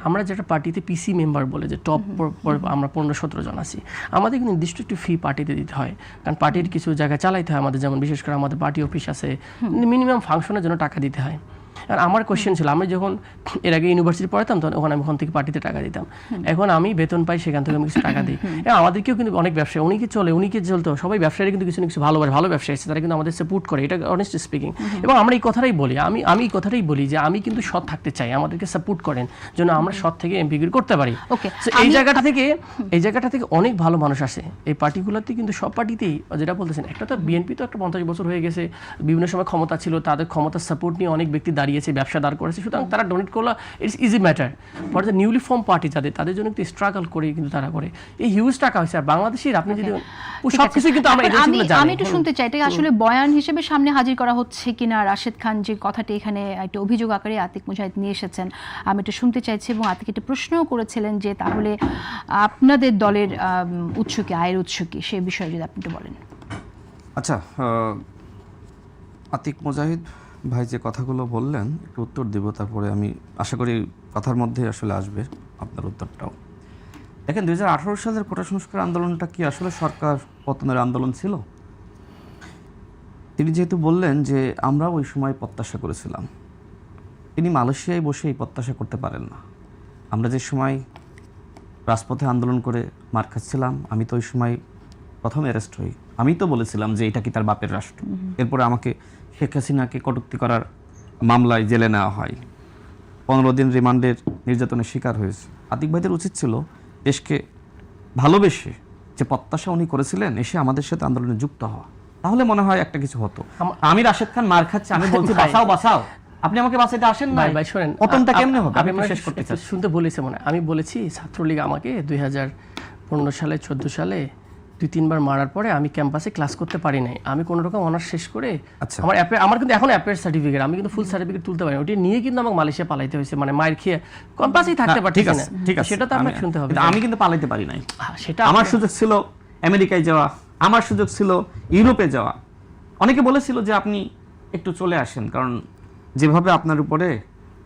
S2: আমরা যেটা পার্টিতে পিসি মেম্বার বলে যে টপ আমরা 15-17 জন আছি, আমাদের কিন্তু নির্দিষ্ট একটু ফি পার্টিতে দিতে হয়, কারণ পার্টির কিছু জায়গায় চালাইতে হয় আমাদের, যেমন বিশেষ করে আমাদের পার্টি অফিস আছে, মিনিমাম ফাংশনের জন্য টাকা দিতে হয়। আর আমার কোয়েশ্চেন ছিল, আমি যখন এর আগে ইউনিভার্সিটি পড়াতাম তখন ওখানে আমি ওখান থেকে পার্টিতে টাকা দিতাম, এখন আমি বেতন পাই সেখান থেকে আমি কিছু টাকা দিই। আমাদেরকেও কিন্তু অনেক ব্যবসায়ী উনিকে চলতো, সবাই ব্যবসায়ীরা কিন্তু কিছু না কিছু ভালো ব্যবসায়ী আছে, তারা কিন্তু আমাদের সাপোর্ট করে, এটা অনেস্ট স্পিকিং। এবং আমরা এই কথাটাই বলি, আমি এই কথাটাই বলি যে আমি কিন্তু সৎ থাকতে চাই, আমাদেরকে সাপোর্ট করেন যেন আমরা সৎ থেকে এমপিগিরি করতে পারি। এই জায়গাটা থেকে অনেক ভালো মানুষ আসে এই পার্টিগুলোতে, কিন্তু সব পার্টিতেই যেটা বলতেছেন, একটা তো বিএনপি তো একটা 50 বছর হয়ে গেছে, বিভিন্ন সময় ক্ষমতা ছিল, তাদের ক্ষমতার সাপোর্ট নিয়ে অনেক ব্যক্তি দাঁড়িয়েছে, ব্যবসা দাঁড় করেছে, সুতরাং তারা ডোনেট করলো, it's easy matter. For the newly form party তাদের জন্য কিন্তু স্ট্রাগল করে কিন্তু তারা করে, এই হিউজ টাকা হয়েছে। আর বাংলাদেশের আপনি যদি সবকিছু কিন্তু আমরা
S3: আমি একটু শুনতে চাই, এটা আসলে বয়ান হিসেবে সামনে হাজির করা হচ্ছে কিনা, রাশেদ খান যে কথাটি এখানে একটা অভিযোগ আকারে আতিক মুজাহিদ নিয়ে এসেছেন, আমি একটু শুনতে চাইছি। এবং আতিক একটা প্রশ্নও করেছিলেন যে তাহলে আপনাদের দলের উৎস কি, আয়ের উৎস কি, সেই বিষয়ে যদি আপনি একটু বলেন।
S5: আচ্ছা, আতিক মুজাহিদ ভাই যে কথাগুলো বললেন একটু উত্তর দেব, তারপরে আমি আশা করি কথার মধ্যে আসলে আসবে আপনার উত্তরটাও। দেখেন 2018 সালের কোটা সংস্কার আন্দোলনটা কি আসলে সরকার পতনের আন্দোলন ছিল? তিনি যেহেতু বললেন যে আমরা ওই সময় প্রত্যাশা করেছিলাম, তিনি মালয়েশিয়ায় বসে এই প্রত্যাশা করতে পারেন না। আমরা যে সময় রাজপথে আন্দোলন করে মার খাচ্ছিলাম, আমি তো ওই সময় প্রথম অ্যারেস্ট হই, আমি তো বলেছিলাম যে এটা কি তার বাপের রাষ্ট্র। এরপরে আমাকে শেখ হাসিনাকে কটূক্তি করার মামলায় জেলে নেওয়া হয়, 15 দিন রিমান্ডের নির্যাতনের শিকার হয়েছে। আতিক ভাইদের উচিত ছিল দেশকে ভালোবেসে যে প্রত্যাশা উনি করেছিলেন এসে আমাদের সাথে আন্দোলনে যুক্ত হওয়া, তাহলে মনে হয় একটা কিছু হতো।
S1: আমি রাশেদ খান মার খাচ্ছি, আমি বলছি বাঁচাও, আপনি আমাকে বাঁচাইতে আসেন না।
S2: ভাই শুনেন,
S1: পতনটা কেমনে হবে
S2: আমি শেষ করতে চাই, শুনতে বলেছি মনে আমি বলেছি ছাত্রলীগ আমাকে 2015 সালে 14 সালে 2-3 বার মারার পরে আমি ক্যাম্পাসে ক্লাস করতে পারি নাই, আমি কোনো রকম অনার্স শেষ করে আমার কিন্তু এখন অ্যাপের সার্টিফিকেট, আমি কিন্তু ফুল সার্টিফিকেট তুলতে পারি, ওটা নিয়ে কিন্তু আমাকে মালয়েশিয়া পালাইতে হয়েছে, মানে মায়ের খেয়ে ক্যাম্পাসেই থাকতে পারছি না।
S1: ঠিক আছে,
S2: সেটা তো আপনাকে শুনতে হবে।
S1: আমি কিন্তু পালাইতে পারি নাই,
S2: সেটা
S1: আমার সুযোগ ছিল আমেরিকায় যাওয়া, আমার সুযোগ ছিল ইউরোপে যাওয়া। অনেকে বলেছিল যে আপনি একটু চলে আসেন, কারণ যেভাবে আপনার উপরে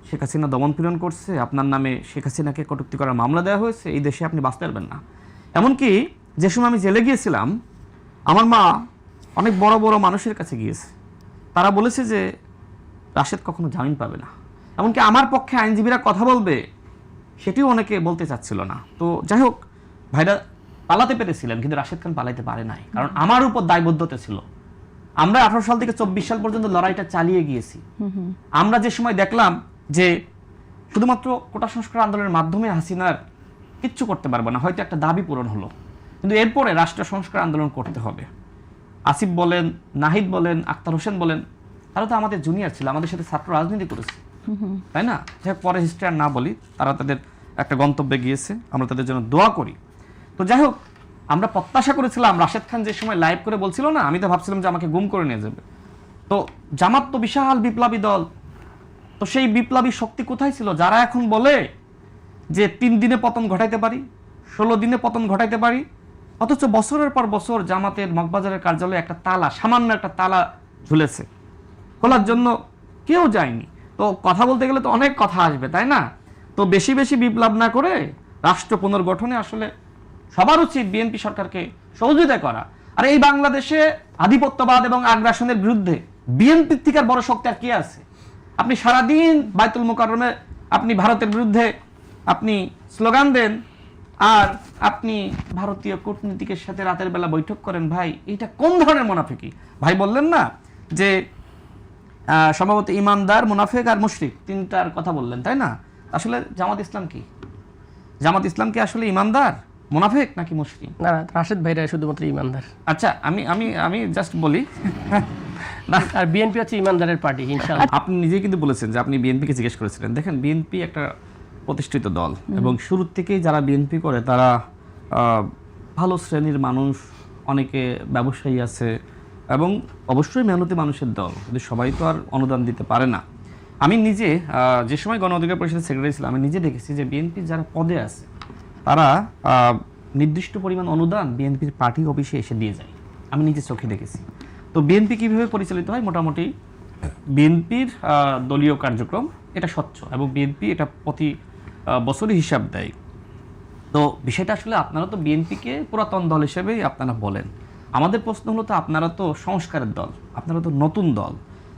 S1: শেখ হাসিনা দমন পীড়ন করছে, আপনার নামে শেখ হাসিনাকে কটূক্তি করার মামলা দেওয়া হয়েছে, এই দেশে আপনি বাঁচতে পারবেন না। এমনকি যে সময় আমি জেলে গিয়েছিলাম, আমার মা অনেক বড় বড় মানুষের কাছে গিয়েছে, তারা বলেছে যে রাশেদ কখনো জামিন পাবে না, এমনকি আমার পক্ষে আইনজীবীরা কথা বলবে সেটিও অনেকে বলতে চাচ্ছিল না। তো যাই হোক, ভাইরা পালাতে পেরেছিলেন, কিন্তু রাশেদ খান পালাইতে পারে নাই, কারণ আমার উপর দায়বদ্ধতা ছিল। আমরা 18 সাল থেকে 24 সাল পর্যন্ত লড়াইটা চালিয়ে গিয়েছি। আমরা যে সময় দেখলাম যে শুধুমাত্র কোটা সংস্কার আন্দোলনের মাধ্যমে হাসিনার কিচ্ছু করতে পারবো না, হয়তো একটা দাবি পূরণ হলো, কিন্তু এরপরে রাষ্ট্র সংস্কার আন্দোলন করতে হবে। আসিফ বলেন, নাহিদ বলেন, আক্তার হোসেন বলেন, তারা তো আমাদের জুনিয়র ছিল, আমাদের সাথে ছাত্র রাজনীতি করেছে, তাই না? যাই হোক, পরে হিস্ট্রি আর না বলি, তারা তাদের একটা গন্তব্যে গিয়েছে, আমরা তাদের জন্য দোয়া করি। তো যাই হোক, আমরা প্রত্যাশা করেছিলাম, রাশেদ খান যে সময় লাইভ করে বলছিল না, আমি তো ভাবছিলাম যে আমাকে গুম করে নিয়ে যাবে। তো জামাত তো বিশাল বিপ্লবী দল, তো সেই বিপ্লবী শক্তি কোথায় ছিল? যারা এখন বলে যে 3 দিনে পতন ঘটাইতে পারি, 16 দিনে পতন ঘটাইতে পারি, অথচ বছরের পর বছর জামাতের মগবাজারের কার্যালয়ে একটা তালা, সামান্য একটা তালা ঝুলেছে, খোলার জন্য কেউ যায়নি। তো কথা বলতে গেলে তো অনেক কথা আসবে, তাই না? তো বেশি বেশি বিপ্লব না করে রাষ্ট্র পুনর্গঠনে আসলে সবার উচিত বিএনপি সরকারকে সহযোগিতা করা। আর এই বাংলাদেশে আধিপত্যবাদ এবং আগ্রাসনের বিরুদ্ধে বিএনপির থেকে আর বড় শক্তি আর কি আছে? আপনি সারাদিন বাইতুল মোকাররমে আপনি ভারতের বিরুদ্ধে আপনি স্লোগান দেন, আর আপনি ভারতীয় কূটনীতিকের সাথে রাতের বেলা বৈঠক করেন। ভাই, এটা কোন ধরনের মুনাফিকি? ভাই বললেন না যে সম্ভবত ইমানদার, মুনাফিক আর মুশরিক, তিনটার কথা বললেন, তাই না? আসলে জামাত ইসলাম কি? জামাত ইসলাম কি আসলে ইমানদার, মুনাফিক নাকি মুশরিক?
S2: না, রাশেদ ভাইরা শুধুমাত্র ইমানদার।
S1: আচ্ছা, আমি আমি আমি জাস্ট বলি
S2: না, আর বিএনপি হচ্ছে ইমানদারের পার্টি, ইনশাআল্লাহ।
S1: আপনি নিজেই কিন্তু বলেছেন যে আপনি বিএনপিকে জিজ্ঞেস করেছিলেন। দেখেন, বিএনপি একটা প্রতিষ্ঠিত দল এবং শুরু থেকেই যারা বিএনপি করে তারা ভালো শ্রেণীর মানুষ, অনেকে ব্যবসায়ী আছে এবং অবশ্যই মেহনতি মানুষের দল, কিন্তু সবাই তো আর অনুদান দিতে পারে না। আমি নিজে যে সময় গণ অধিকার পরিষদের সেক্রেটারি ছিলাম, আমি নিজে দেখেছি যে বিএনপির যারা পদে আছে তারা নির্দিষ্ট পরিমাণ অনুদান বিএনপির পার্টি অফিসে এসে দিয়ে যায়, আমি নিজে চোখে দেখেছি। তো বিএনপি কীভাবে পরিচালিত হয়? মোটামুটি বিএনপির দলীয় কার্যক্রম এটা স্বচ্ছ এবং বিএনপি এটা প্রতি বছরই হিসাব দেয়। তো বিষয়টা আসলে আপনারা তো বিএনপিকে পুরাতন দল হিসেবেই আপনারা বলেন, আমাদের প্রশ্ন হলো তো আপনারা তো সংস্কারের দল, আপনারা তো নতুন দল।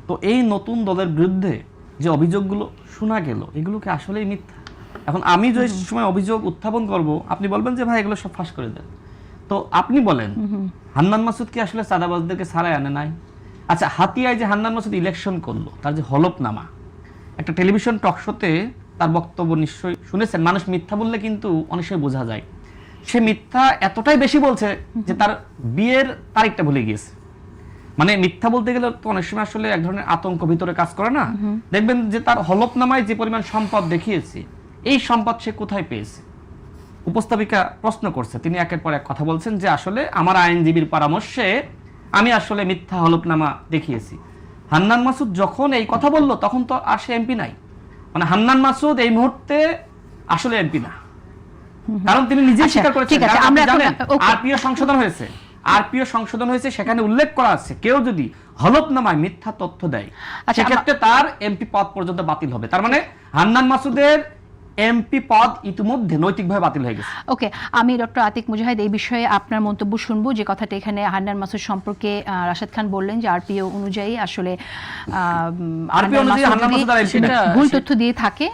S1: তো এই নতুন দলের বিরুদ্ধে যে অভিযোগগুলো শোনা গেল, এগুলোকে আসলেই মিথ্যা। এখন আমি যে সময় অভিযোগ উত্থাপন করব, আপনি বলবেন যে ভাই এগুলো সব ফাঁস করে দেন। তো আপনি বলেন, হান্নান মাসুদ কি আসলে সাদাবাজদেরকে ছাড়াই আনে নাই? আচ্ছা, হাতিয়ায় যে হান্নান মাসুদ ইলেকশন করলো, তার যে হলফনামা, একটা টেলিভিশন টক শোতে তার বক্তব্য নিশ্চয়ই শুনেছেন। মানুষ মিথ্যা বললে কিন্তু অনেক সময় বোঝা যায়। সে মিথ্যা এতটাই বেশি বলছে যে তার বিয়ের তারিখটা ভুলে গিয়েছে। মানে মিথ্যা বলতে গেলে তো অনেক সময় আসলে এক ধরনের আতঙ্ক ভিতরে কাজ করে না? দেখবেন যে তার হলফনামায় যে পরিমাণ সম্পদ দেখিয়েছে, এই সম্পদ সে কোথায় পেয়েছে? উপস্থাপিকা প্রশ্ন করছে, তিনি একের পর এক কথা বলছেন যে আসলে আমার আইনজীবীর পরামর্শে আমি আসলে মিথ্যা হলফনামা দেখিয়েছি। হান্নান মাসুদ যখন এই কথা বলল তখন তো আর সে এমপি নাই। মানে হান্নান মাসুদ এই মুহূর্তে আসলে এমপি না, কারণ তিনি নিজেই স্বীকার করেছেন। আরপিও সংশোধন হয়েছে, আরপিও সংশোধন হয়েছে, সেখানে উল্লেখ করা আছে কেউ যদি হলফনামায় মিথ্যা তথ্য দেয় সেক্ষেত্রে তার এমপি পদ পর্যন্ত বাতিল হবে। তার মানে হান্নান মাসুদের এমপি পদ ইতিমধ্যে নৈতিকভাবে বাতিল হয়ে গেছে।
S3: ওকে, আমি ডক্টর আতিক মুজাহিদ এই বিষয়ে আপনার মন্তব্য শুনবো। যে কথাটা এখানে হান্নান মাসুদ সম্পর্কে রাশেদ খান বললেন যে আরপিও অনুযায়ী আসলে ভুল তথ্য দিয়ে থাকে,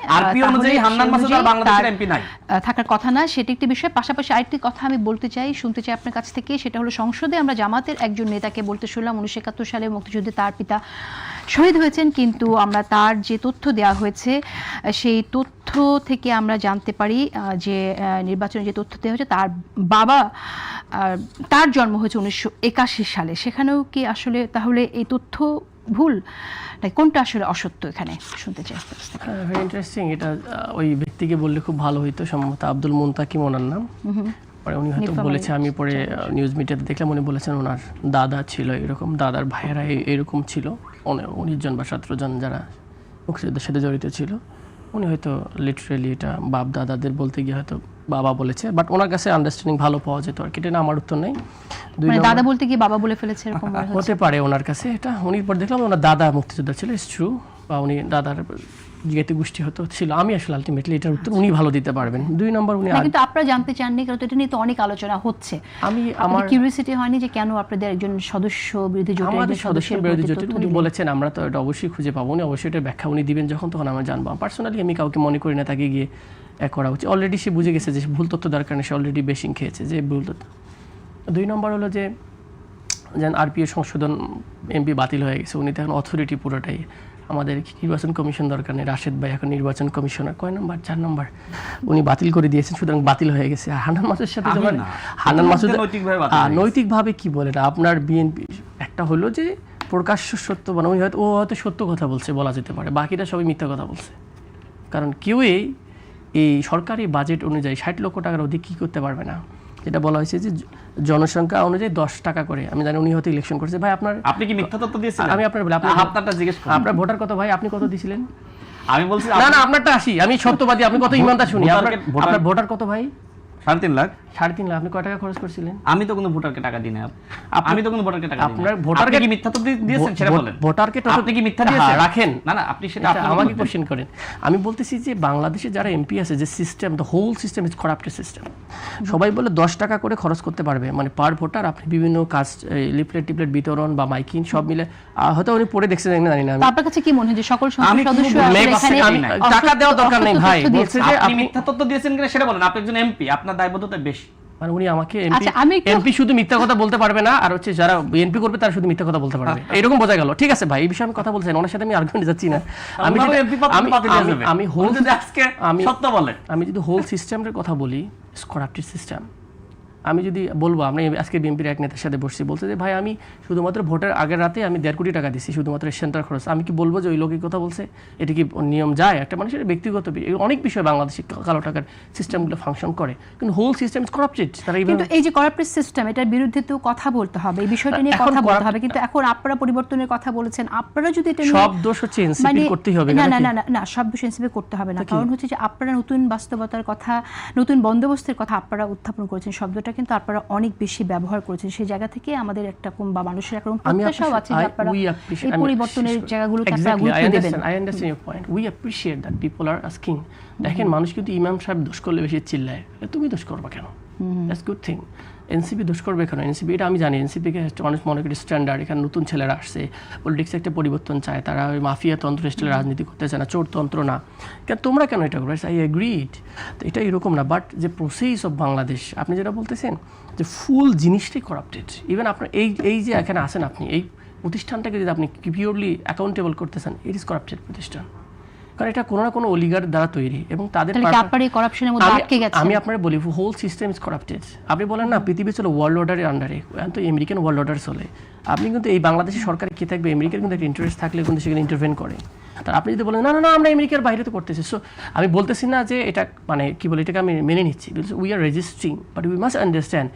S3: থাকার কথা না, সেটি একটি বিষয়। পাশাপাশি আরেকটি কথা আমি শুনতে চাই আপনার কাছ থেকে, সেটা হলো সংসদে আমরা জামাতের একজন নেতাকে বলতে শুনলাম 1971 সালে মুক্তিযুদ্ধে তার পিতা শহীদ হয়েছেন, কিন্তু আমরা তার যে তথ্য দেওয়া হয়েছে সেই তথ্য থেকে আমরা জানতে পারি যে নির্বাচনে যে তথ্য দেওয়া হয়েছে তার বাবা, তার জন্ম হয়েছে 1981 সালে। সেখানেও কি আসলে তাহলে এই তথ্য ভুল, কোনটা আসলে অসত্য এখানে শুনতে চাই।
S2: Very interesting. এটা ওই ব্যক্তিকে বললে খুব ভালো হইতো, সম্ভবত আব্দুল মুনতাকিম ওনার নাম। পরে উনি হয়তো বলেছে, আমি পরে নিউজ মিডিয়াতে দেখলাম উনি বলেছেন ওনার দাদা ছিল এরকম, দাদার ভাইয়েরা এরকম ছিল 19 জন বা 17 জন যারা মুক্তিযুদ্ধের সাথে জড়িত ছিল। উনি হয়তো লিটারেলি এটা বাপ দাদাদের বলতে গিয়ে হয়তো বাবা বলেছে, বাট ওনার কাছে আন্ডারস্ট্যান্ডিং ভালো পাওয়া যেত আর কি। এটা আমার উত্তর নেই,
S3: দাদা বলতে গিয়ে বাবা বলে ফেলেছে এরকম
S2: হতে পারে ওনার কাছে। এটা উনি পরে দেখলাম ওনার দাদা মুক্তিযোদ্ধা ছিল, ইটস ট্রু, বা উনি দাদার জ্ঞাতি গোষ্ঠী হতো ছিল। আমি আসলে আলটিমেটলি এটার উত্তর উনি ভালো দিতে পারবেন। 2 নম্বর, উনি
S3: কিন্তু আপনারা জানতে চাননি, কারণ এটা নিয়ে তো অনেক আলোচনা হচ্ছে।
S2: আমার
S3: কিউরিওসিটি হয়নি যে কেন আপনাদের একজন সদস্য বিরোধী জোটের
S2: আমাদের সদস্যের বিরোধী জোটের উনি বলেছেন, আমরা তো এটা অবশ্যই খুঁজে পাবো, উনি অবশ্যই এটা ব্যাখ্যা উনি দিবেন যখন, তখন আমরা জানবো। পার্সোনালি আমি কাউকে মনে করি না তাকে গিয়ে করা উচিত। অলরেডি সে বুঝে গেছে যে ভুল তথ্য দেওয়ার কারণে সে অলরেডি বেশিং খেয়েছে, যে ভুল তথ্য। 2 নম্বর হলো যে আরপিও সংশোধন এমপি বাতিল হয়ে গেছে, উনি তো এখন অথরিটি পুরোটাই। আমাদের নির্বাচন কমিশন দরকার নেই, রাশেদ ভাই এখন নির্বাচন কমিশনার, কয় নম্বর 4 নম্বর উনি বাতিল করে দিয়েছেন, সুতরাং বাতিল হয়ে গেছে। আর হান্নান মাসুদের সাথে যখন হান্নান মাসুদ নৈতিকভাবে কি বলে না, আপনার বিএনপি একটা হলো যে প্রকাশ্য সত্য, মানে উনি হয়তো সত্য কথা বলছে বলা যেতে পারে, বাকিটা সবই মিথ্যা কথা বলছে। কারণ কেউই এই সরকারি বাজেট অনুযায়ী 60 লক্ষ টাকার অধিক কী করতে পারবে না। যেটা বলা হয়েছে যে জনসংখ্যা অনুযায়ী 10 টাকা করে, আমি জানি উনি হয়তো ইলেকশন করছে। ভাই
S1: আপনি কি মিথ্যা তথ্য দিয়েছিলেন?
S2: আমি আপনার বলি,
S1: আপনারটা জিজ্ঞেস করুন।
S2: আপনার ভোটার কত ভাই, আপনি কত দিয়েছিলেন?
S1: আমি বলছি
S2: না আপনারটা আসি, আমি সত্যবাদী, আপনি কত ইমানদার শুনি। আপনার ভোটার কত ভাই?
S5: 3.5 লাখ।
S2: 3.5 লাখ। আপনি কয় টাকা খরচ করছিলেন?
S1: আমি তো কোনো ভোটারকে টাকা দিই না। আমি তো কোনো ভোটারকে টাকা দিই না।
S2: আপনার ভোটারকে
S1: কি মিথ্যা তথ্য দিয়েছেন সেটা বলেন।
S2: ভোটারকে
S1: আপনি কি মিথ্যা দিয়েছেন?
S2: রাখেন
S1: না আপনি সেটা
S2: আমাকে কোশ্চেন করেন। আমি বলতেছি যে বাংলাদেশে যারা এমপি আছে, যে system, the whole system is corrupted system. সবাই বলে 10 টাকা করে খরচ করতে পারবে, মানে পার ভোটার। আপনি বিভিন্ন কাজ, লিফলেট টিপলেট বিতরণ বা মাইকিং সব মিলে, হয়তো উনি পড়ে দেখছেন জানি না।
S3: আপনার কাছে কি মনে হয় যে সকল সংসদ সদস্য
S2: টাকা দেওয়া দরকার নেই ভাই, বলছে যে
S1: আপনি মিথ্যা তথ্য দিয়েছেন কিনা সেটা বলেন। আপনি একজন এমপি, আপনার দায়বদ্ধতা বেশি।
S2: মানে উনি আমাকে এমপি শুধু মিথ্যা কথা বলতে পারবে না, আর হচ্ছে যারা বিএনপি করবে তারা শুধু মিথ্যা কথা বলতে পারবে, এরকম বোঝা গেল। ঠিক আছে ভাই, এই বিষয়ে আমি কথা বলছেন, ওনার সাথে আমি আর্গুমেন্টে যাচ্ছি না। আমি যদি হোল সিস্টেমের কথা বলি, করাপ্টেড সিস্টেম। আমি যদি বলবো, আমরা আজকে বিএনপির এক নেতার সাথে বসছি, বলতে যে ভাই আমি শুধুমাত্র ভোটের আগের রাতে আমি 1.5 কোটি টাকা দিচ্ছি শুধুমাত্র সেন্টার খরচ। আমি কি বলবো যে ওই লোকের কথা বলছে? এটা কি নিয়ম যায়? একটা মানুষের ব্যক্তিগত অনেক বিষয় বাংলাদেশে কালো টাকার সিস্টেমগুলো ফাংশন করে, কিন্তু হোল সিস্টেম ইজ করাপ্টেড।
S3: কিন্তু এই যে করাপ্টেড সিস্টেম, এটার বিরুদ্ধে তো কথা বলতে হবে, এই বিষয়টা নিয়ে কথা বলতে হবে। কিন্তু এখন আপনারা পরিবর্তনের কথা বলেছেন, আপনারা যদি এটা
S2: সব দোষ হচ্ছে এনসিপি করতেই হবে
S3: না সব দোষ এনসিপি করতে হবে না। কারণ হচ্ছে যে আপনারা নতুন বাস্তবতার কথা, নতুন বন্দোবস্তের কথা আপনারা উত্থাপন করেছেন, শব্দটা কিন্তু আপনারা অনেক বেশি ব্যবহার করেছেন। সেই জায়গা থেকে আমাদের একটা বা মানুষের একটা প্রত্যাশাও আছে যে আপনারা এই পরিবর্তনের জায়গাগুলোতে আপনারা গুরুত্ব দেবেন।
S2: I understand your point. We appreciate that people are asking. দেখেন, মানুষ কিন্তু ইমাম সাহেব দোষ করলে বেশি চিল্লায়, তুমি দোষ করবা কেন? That's good thing. এনসিপি দোষ করবে কেন? এনসিপি, এটা আমি জানি, এনসিপিকে মানুষ মনে করি স্ট্যান্ডার্ড, এখানে নতুন ছেলেরা আসছে, পলিটিক্সে একটা পরিবর্তন চায়, তারা ওই মাফিয়া তন্ত্র স্টাইলে রাজনীতি করতে চায় না, চোরতন্ত্র না। কেন তোমরা কেন এটা করবে? I agreed. তো এটা এরকম না, বাট যে প্রসেস অফ বাংলাদেশ, আপনি যেটা বলতেছেন যে ফুল জিনিসটাই করাপ্টেড। ইভেন আপনার এই যে এখানে আসেন, আপনি এই প্রতিষ্ঠানটাকে যদি আপনি পিওরলি অ্যাকাউন্টেবল করতে চান, ইট ইজ করাপ্টেড প্রতিষ্ঠান। কারণ এটা কোনো না কোনো অলিগার দ্বারা তৈরি, এবং তাদের আমি আপনার বলি হোল সিস্টেম ইজ করাপ্টেড। আপনি বলেন না পৃথিবী চলে ওয়ার্ল্ড অর্ডারের আন্ডারে, তো আমেরিকান ওয়ার্ল্ড অর্ডার চলে। আপনি কিন্তু এই বাংলাদেশের সরকার কি থাকবে, আমেরিকার কিন্তু একটা ইন্টারেস্ট থাকলে কিন্তু সেখানে ইন্টারভেন করে। তার আপনি যদি বলেন না আমরা আমেরিকার বাইরে তো করতেছি, সো আমি বলতেছি না যে এটা মানে কি বলে, এটাকে আমি মেনে নিচ্ছি, we are registering, but we must understand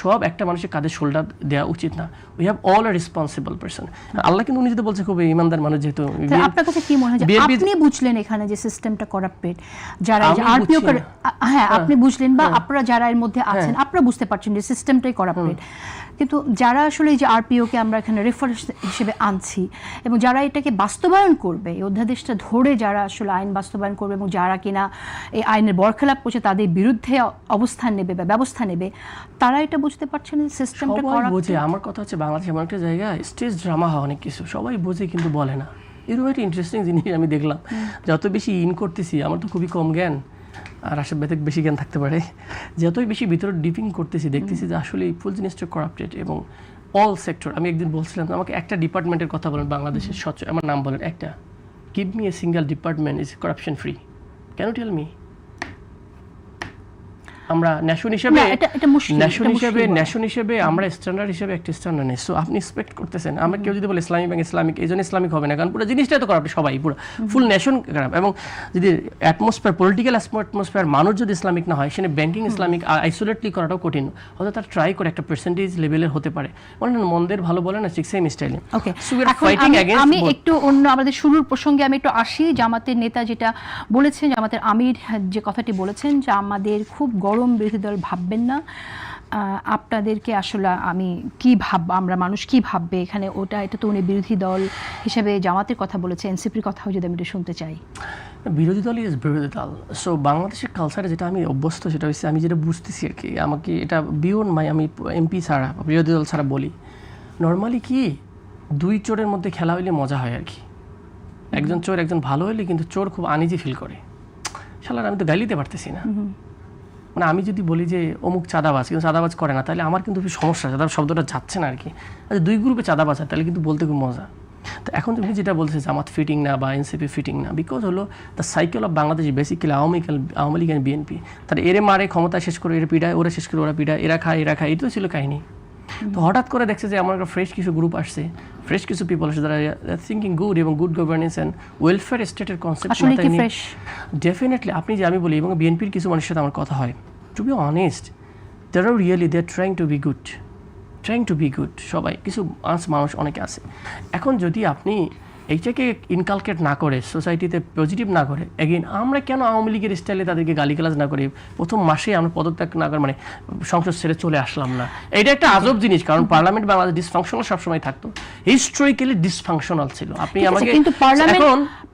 S2: সব একটা মানুষের কাঁধে শোল্ডার দেওয়া উচিত না। We have all a responsible person. আল্লাহ কিন্তু উনি যদি বলছে খুব ইমানদার মানুষ, যেহেতু
S3: আপনার কাছে কি মনে হয় আপনি বুঝলেন এখানে যে সিস্টেমটা করাপ্টেড, যারা আরপিও, হ্যাঁ আপনি বুঝলেন বা আপনারা যারা এর মধ্যে আছেন আপনারা বুঝতে পারছেন যে সিস্টেমটাই করাপ্টেড, কিন্তু যারা আসলে এই যে আরপিওকে আমরা এখানে রেফারেন্স হিসেবে আনছি এবং যারা এটাকে বাস্তবায়ন করবে, এই অধ্যাদেশটা ধরে যারা আসলে আইন বাস্তবায়ন করবে এবং যারা কিনা এই আইনের বরখেলাপ করছে তাদের বিরুদ্ধে অবস্থান নেবে বা ব্যবস্থা নেবে, তারা এটা বুঝতে পারছেন যে সিস্টেমটা করাপ্টেড।
S2: বোঝে। আমার কথা হচ্ছে বাংলাদেশ এমন একটা জায়গা, স্টেজ ড্রামা হয় অনেক কিছু, সবাই বোঝে কিন্তু বলে না। এরকম একটা ইন্টারেস্টিং জিনিস আমি দেখলাম, যত বেশি করতেছি, আমার তো খুবই কম জ্ঞান, আর আশা বেতক বেশি জ্ঞান থাকতে পারে, যতই বেশি ভিতরে ডিপিং করতেছি দেখতেছি যে আসলে এই ফুল জিনিসটা করাপ্টেড এবং অল সেক্টর। আমি একদিন বলছিলাম, আমাকে একটা ডিপার্টমেন্টের কথা বলেন বাংলাদেশের, আমার নাম বলেন একটা, give me a single department is corruption free, can you tell me? আমরা ন্যাশন হিসেবে আমরা স্ট্যান্ডার্ড হিসেবে একটা স্ট্যান্ডার্ড নেই। সো আপনি এক্সপেক্ট করতেছেন আমরা কেউ যদি বলে ইসলামিক ব্যাংক ইসলামিক, এই জন্য ইসলামিক হবে না, কারণ পুরো জিনিসটাই তো খারাপ, সবাই পুরো ফুল নেশন খারাপ। এবং যদি অ্যাটমসফিয়ার, পলিটিক্যাল অ্যাটমসফিয়ার মানুষ যদি ইসলামিক না হয়, সেখানে ব্যাংকিং ইসলামিক আইসোলেটলি করাটাও কঠিন। হয়তো তার ট্রাই করে একটা পার্সেন্টেজ লেভেলের হতে পারে, বলেন মন্দের ভালো বলে না, ঠিক সেম স্টাইলে।
S3: আমি একটু অন্য আমাদের শুরুর প্রসঙ্গে আমি একটু আসি। জামাতের নেতা যেটা বলেছেন, জামাতের আমির যে কথাটি বলেছেন যে আমাদের খুব গরম বিরোধী দল ভাববেন না, আপনাদেরকে আসলে আমি কি ভাববো, আমরা মানুষ কি ভাববে এখানে, এটা তো উনি বিরোধী দল হিসেবে জামাতের কথা বলেছে, এনসিপির কথাও যদি আমি এটা শুনতে চাই।
S2: বিরোধী দল ইজ বিরোধী দল। সো বাংলাদেশের কালচারে যেটা আমি অভ্যস্ত, সেটা হচ্ছে আমি যেটা বুঝতেছি আর কি, আমাকে এটা বিয়ন্ড মাই, আমি এমপি ছাড়া বিরোধী দল ছাড়া বলি, নর্মালি কি দুই চোরের মধ্যে খেলা হইলে মজা হয় আর কি। একজন চোর একজন ভালো হইলে কিন্তু চোর খুব আনইজি ফিল করে, শালার আমি তো গালিতে পারতেছি না। মানে আমি যদি বলি যে অমুক চাঁদাবাজ, কিন্তু চাঁদাবাজ করে না, তাহলে আমার কিন্তু সমস্যা, চাঁদা শব্দটা যাচ্ছে না আর কি। আচ্ছা দুই গ্রুপে চাঁদাবাজ হয়, তাহলে কিন্তু বলতে খুব মজা। তো এখন তুমি যেটা বলছো জামাত ফিটিং না বা এনসিপি ফিটিং না, বিকজ হলো the cycle of Bangladesh basically Awami League and BNP. তারা এরে মারে ক্ষমতা শেষ করে এরা পিড়ায়, ওরা শেষ করে ওরা পিড়ায়, এরা খায় এই তো ছিল কাহিনী। তো হঠাৎ করে দেখছে যে আমার একটা ফ্রেশ কিছু গ্রুপ আসছে, ফ্রেশ কিছু পিপল আসছে যারা থিঙ্কিং গুড এবং গুড গভর্নেন্স অ্যান্ড ওয়েলফেয়ার স্টেটের কনসেপ্ট মাথায় নিয়ে। ডেফিনেটলি আপনি যে আমি বলি, এবং বিএনপির কিছু মানুষের সাথে আমার কথা হয়, to be honest they are really they are trying to be good, সবাই কিছু মানুষ অনেকে আছে। এখন যদি আপনি এইটাকে ইনকালকেট না করে, সোসাইটিতে পজিটিভ না করে, এগেইন আমরা কেন আওয়ামী লীগের স্টাইলে তাদেরকে গালিগালাজ না করে প্রথম মাসে আমরা পদত্যাগ না করে মানে সংসদ ছেড়ে চলে আসলাম না? এটা একটা আজব জিনিস, কারণ পার্লামেন্ট বাংলাদেশ ডিসফাংশনাল সবসময় থাকতো, হিস্টোরিক্যালি ডিসফাংশনাল ছিল। আপনি আমাকে
S3: কিন্তু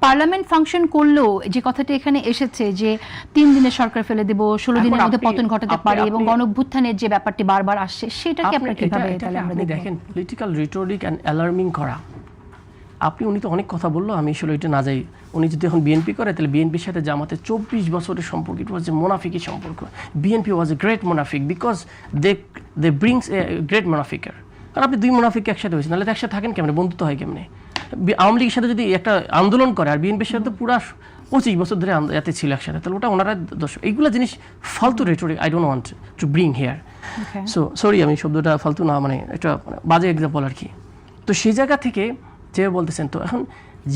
S3: পার্লামেন্ট ফাংশন করলেও যে কথাটা এখানে এসেছে যে 3 দিনের সরকার ফেলে দেব, 16 দিনের মধ্যে পতন ঘটাতে পারে, এবং গণঅভ্যুত্থানের যে ব্যাপারটি বারবার আসছে, সেটাকে আপনি কিভাবে তাহলে আমরা
S2: দেখেন পলিটিক্যাল রিটোরিক অ্যান্ড অ্যালার্মিং করা। উনি তো অনেক কথা বললো, আমি আসলে এটা না যাই। উনি যদি এখন বিএনপি করে তাহলে বিএনপির সাথে জামাতে 24 বছরের সম্পর্ক, ইট ওয়াজ এ মোনাফিকি সম্পর্ক। বিএনপি ওয়াজ এ গ্রেট মোনাফিক because they brings a great মোনাফিকার। কারণ আপনি 2 মোনাফিক একসাথে হয়েছে, নাহলে একসাথে থাকেন কেমনে, বন্ধুত্ব হয় কেমনে? আওয়ামী লীগের সাথে যদি একটা আন্দোলন করে আর বিএনপির সাথে তো পুরা 25 বছর ধরে এতে ছিল একসাথে, তাহলে ওটা ওনারা দোষ। এইগুলো জিনিস ফালতু rhetoric, I don't want to bring here. So sorry, আমি শব্দটা ফালতু না, মানে একটা বাজে এক্সাম্পল আর কি। তো সেই জায়গা থেকে যে বলতেছেন, তো এখন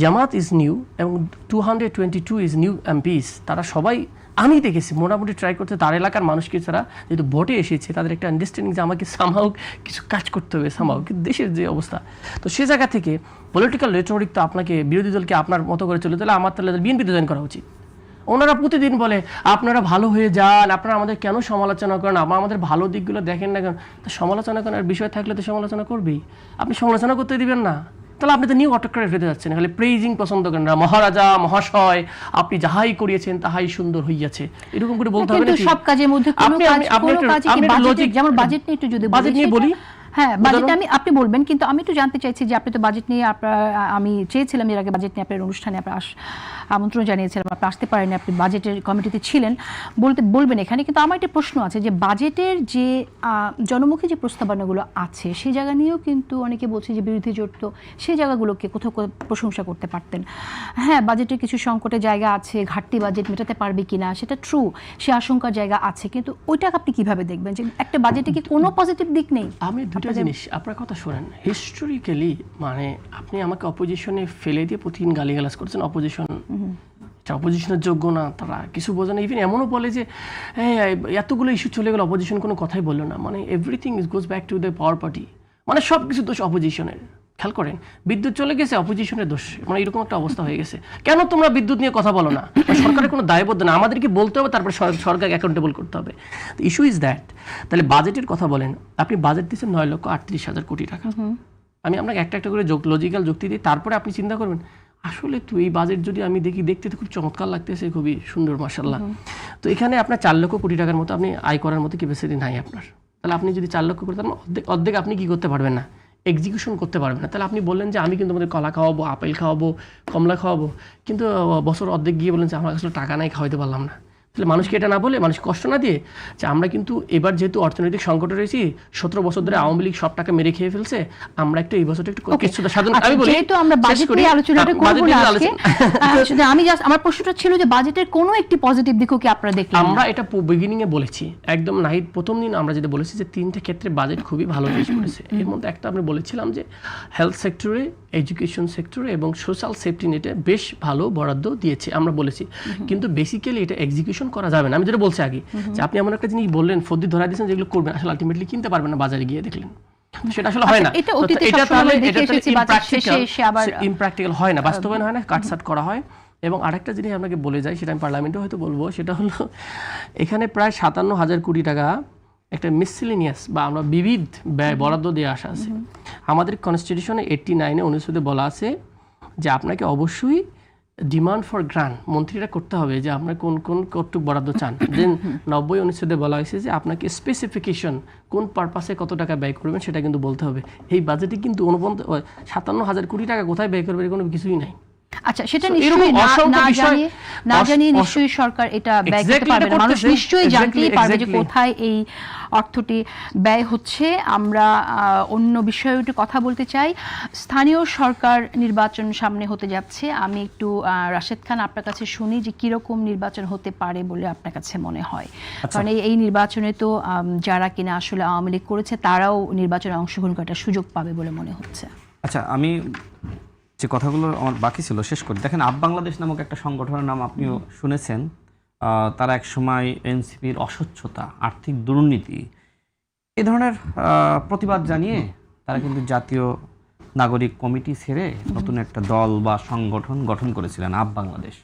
S2: জামাত ইজ নিউ এবং 222 ইজ নিউ এমপিস, তারা সবাই আমি দেখেছি মোটামুটি ট্রাই করতে, তার এলাকার মানুষকে যারা যেহেতু ভোটে এসেছে তাদের একটা আন্ডারস্ট্যান্ডিং যে আমাকে সামহাও কিছু কাজ করতে হবে, সামহাও কিন্তু দেশের যে অবস্থা। তো সে জায়গা থেকে পলিটিক্যাল রেটরিক তো আপনাকে বিরোধী দলকে আপনার মতো করে চলে, তাহলে আমার তাহলে বিএনপিতে জয়েন করা উচিত। ওনারা প্রতিদিন বলে আপনারা ভালো হয়ে যান, আপনারা আমাদের কেন সমালোচনা করেন, আমাদের ভালো দিকগুলো দেখেন না কেন? তো সমালোচনা করার বিষয় থাকলে তো সমালোচনা করবেই, আপনি সমালোচনা করতে দিবেন না, তাহলে আপনি তো নিউ অটোক্রেট হতে যাচ্ছেন। খালি প্রেইজিং পছন্দ করেন না, মহারাজা মহাশয় আপনি যাহাই করিয়েছেন তাহাই সুন্দর হইয়াছে, এরকম করে বলতে হবে না।
S3: সব কাজের মধ্যে কোনো কাজ কি বাজেট, যেমন বাজেট নিয়ে একটু যদি
S2: বাজেট নিয়ে বলি,
S3: হ্যাঁ বাজেট আপনি বলবেন, কিন্তু আমি একটু জানতে চাইছি যে আপনি তো বাজেট নিয়ে আমি চেয়েছিলাম এর আগে বাজেট নিয়ে আপনার অনুষ্ঠানে আপনার আমন্ত্রণ জানিয়েছিলাম, আপনি আসতে পারেন, আপনি বাজেটের কমিটিতে ছিলেন, বলবেন এখানে। কিন্তু আমার একটা প্রশ্ন আছে যে বাজেটের যে জনমুখী যে প্রস্তাবনাগুলো আছে সেই জায়গা নিয়েও কিন্তু অনেকে বলছে যে বিরোধী জোট তো সেই জায়গাগুলোকে কোথাও প্রশংসা করতে পারতেন। হ্যাঁ, বাজেটের কিছু সংকটের জায়গা আছে, ঘাটতি বাজেট মেটাতে পারবে কিনা সেটা ট্রু, সে আশঙ্কার জায়গা আছে, কিন্তু ওইটা আপনি কিভাবে দেখবেন যে একটা বাজেটে কি কোনো পজিটিভ দিক নেই?
S2: আমি দুটো জিনিস আপনার কথা শোনেন, হিস্টোরিক্যালি মানে আপনি আমাকে অপোজিশনে ফেলে দিয়ে প্রতিদিন গালিগালাজ করছেন, অপোজিশনের যোগ্য না, তারা কিছু বোঝে না। ইভেন এমনও বলে যে এতগুলো ইস্যু চলে গেল, অপোজিশন কোনো কথাই বললো না, মানে everything is goes back to the power party, মানে সব কিছু দোষ অপোজিশনের। খেয়াল করেন, বিদ্যুৎ চলে গেছে অপোজিশনের দোষ, মানে এরকম একটা অবস্থা হয়ে গেছে। কেন তোমরা বিদ্যুৎ নিয়ে কথা বলো না? সরকারের কোনো দায়বদ্ধ না, আমাদেরকে বলতে হবে, তারপরে সরকারকে অ্যাকাউন্টেবল করতে হবে। Issue is that. তাহলে বাজেটের কথা বলেন, আপনি বাজেট দিচ্ছেন 9,38,000 কোটি টাকা। আমি আপনাকে একটা একটা করে লজিক্যাল যুক্তি দিই, তারপরে আপনি চিন্তা করবেন আসলে তো এই বাজেট যদি আমি দেখতে তো খুব চমৎকার লাগতেছে, খুবই সুন্দর মাশাআল্লাহ। তো এখানে আপনার 4 লক্ষ কোটি টাকার মতো আপনি আয় করার মতো ক্যাপাসিটি নাই আপনার। তাহলে আপনি যদি 4 লক্ষ কোটি, অর্ধেক আপনি কি করতে পারবেন না, এক্সিকিউশন করতে পারবেন না। তাহলে আপনি বললেন যে আমি কিন্তু আমাদের কলা খাওয়াবো, আপেল খাওয়াবো, কমলা খাওয়াবো, কিন্তু বছর অর্ধেক গিয়ে বলেন যে আমার আসলে টাকা নাই, খাওয়াইতে পারলাম না। তাহলে মানুষকে এটা না বলে, মানুষকে কষ্ট না দিয়ে যে আমরা কিন্তু এবার যেহেতু অর্থনৈতিক সংকটে রয়েছি, 17 বছর ধরে আওয়ামী লীগ সব টাকা মেরে খেয়ে ফেলছে, আমরা একটু এই বছরটা একটু কিছুটা সাধন। আমি বলি
S3: যেহেতু আমরা বাজেট নিয়ে আলোচনাটা করব না আজকে, শুধু আমি জাস্ট আমার প্রশ্নটা ছিল যে বাজেটের কোনো একটি পজিটিভ দিকও কি আপনারা দেখলেন?
S2: আমরা এটা বিগিনিং এ বলেছি, একদম নাহিদ প্রথম দিন আমরা যেটা বলেছি যে 3টে ক্ষেত্রে বাজেট খুবই ভালো কাজ করেছে। এর মধ্যে একটা আমরা বলেছিলাম যে হেলথ সেক্টরে, এডুকেশন সেক্টরে এবং সোশ্যাল সেফটি নেটে বেশ ভালো বরাদ্দ দিয়েছে আমরা বলেছি, কিন্তু বেসিক্যালি এটা এক্সিকিউশন করা যাবে না। আমি যেটা বলছি আগে যে আপনি এমন একটা জিনিস বললেন, ফদ্দি ধরা দিয়েছেন, যেগুলো করবেন আসলে আলটিমেটলি কিনতে পারবেন না, বাজারে গিয়ে দেখলেন সেটা আসলে হয় না।
S3: এটা তাহলে
S2: ইমপ্র্যাকটিক্যাল হয় না, বাস্তবায়ন হয় না, কাটছাট করা হয়। এবং আরেকটা জিনিস আপনাকে বলে যাই, সেটা আমি পার্লামেন্টে হয়তো বলবো, সেটা হলো এখানে প্রায় 57,000 কোটি টাকা একটা মিসসেলেনিয়াস বা আমরা বিবিধ ব্যয় বরাদ্দ দিয়ে আসা আছে। আমাদের কনস্টিটিউশনে 89 অনুচ্ছেদে বলা আছে যে আপনাকে অবশ্যই ডিমান্ড ফর গ্রান্ট মন্ত্রীরা করতে হবে যে আপনার কোন কোন কতটুকু বরাদ্দ চান। দেন 90 অনুচ্ছেদে বলা হয়েছে যে আপনাকে স্পেসিফিকেশন কোন পারপাসে কত টাকা ব্যয় করবেন সেটা কিন্তু বলতে হবে। এই বাজেটে কিন্তু 57,000 কোটি টাকা কোথায় ব্যয় করবে কোনো কিছুই নাই।
S3: আচ্ছা, সেটা
S1: So,
S3: নিশ্চয়ই
S1: এরকম অসংখ্য বিষয়-
S3: না জানিয়ে নিশ্চয়ই সরকার এটা ব্যয় করতে
S1: Exactly,
S3: পারবে
S1: এটা
S3: না। মানুষ
S1: করতেছে।
S3: নিশ্চয়ই জানতেই
S1: Exactly,
S3: পারবে যে
S1: exactly.
S3: কোথায় এই অর্থটি ব্যয় হচ্ছে। আমরা অন্য বিষয়ে একটু কথা বলতে চাই। স্থানীয় সরকার নির্বাচন সামনে হতে যাচ্ছে, আমি একটু রাশেদ খান আপনার কাছে শুনি যে কিরকম নির্বাচন হতে পারে বলে আপনার কাছে মনে হয়। কারণ এই নির্বাচনে তো যারা কিনা আসলে আওয়ামী লীগ করেছে তারাও নির্বাচনে অংশগ্রহণ করার একটা সুযোগ পাবে বলে মনে হচ্ছে।
S5: আচ্ছা, আমি যে কথাগুলো আমার বাকি ছিল শেষ করি। দেখেন, আপ বাংলাদেশ নামক একটা সংগঠনের নাম আপনিও শুনেছেন। তারা একসময় এনসিপির অস্বচ্ছতা, আর্থিক দুর্নীতি এই ধরনের প্রতিবাদ জানিয়ে তারা কিন্তু জাতীয় নাগরিক কমিটি ছেড়ে নতুন একটা দল বা সংগঠন গঠন করেছিলেন, আপ বাংলাদেশ।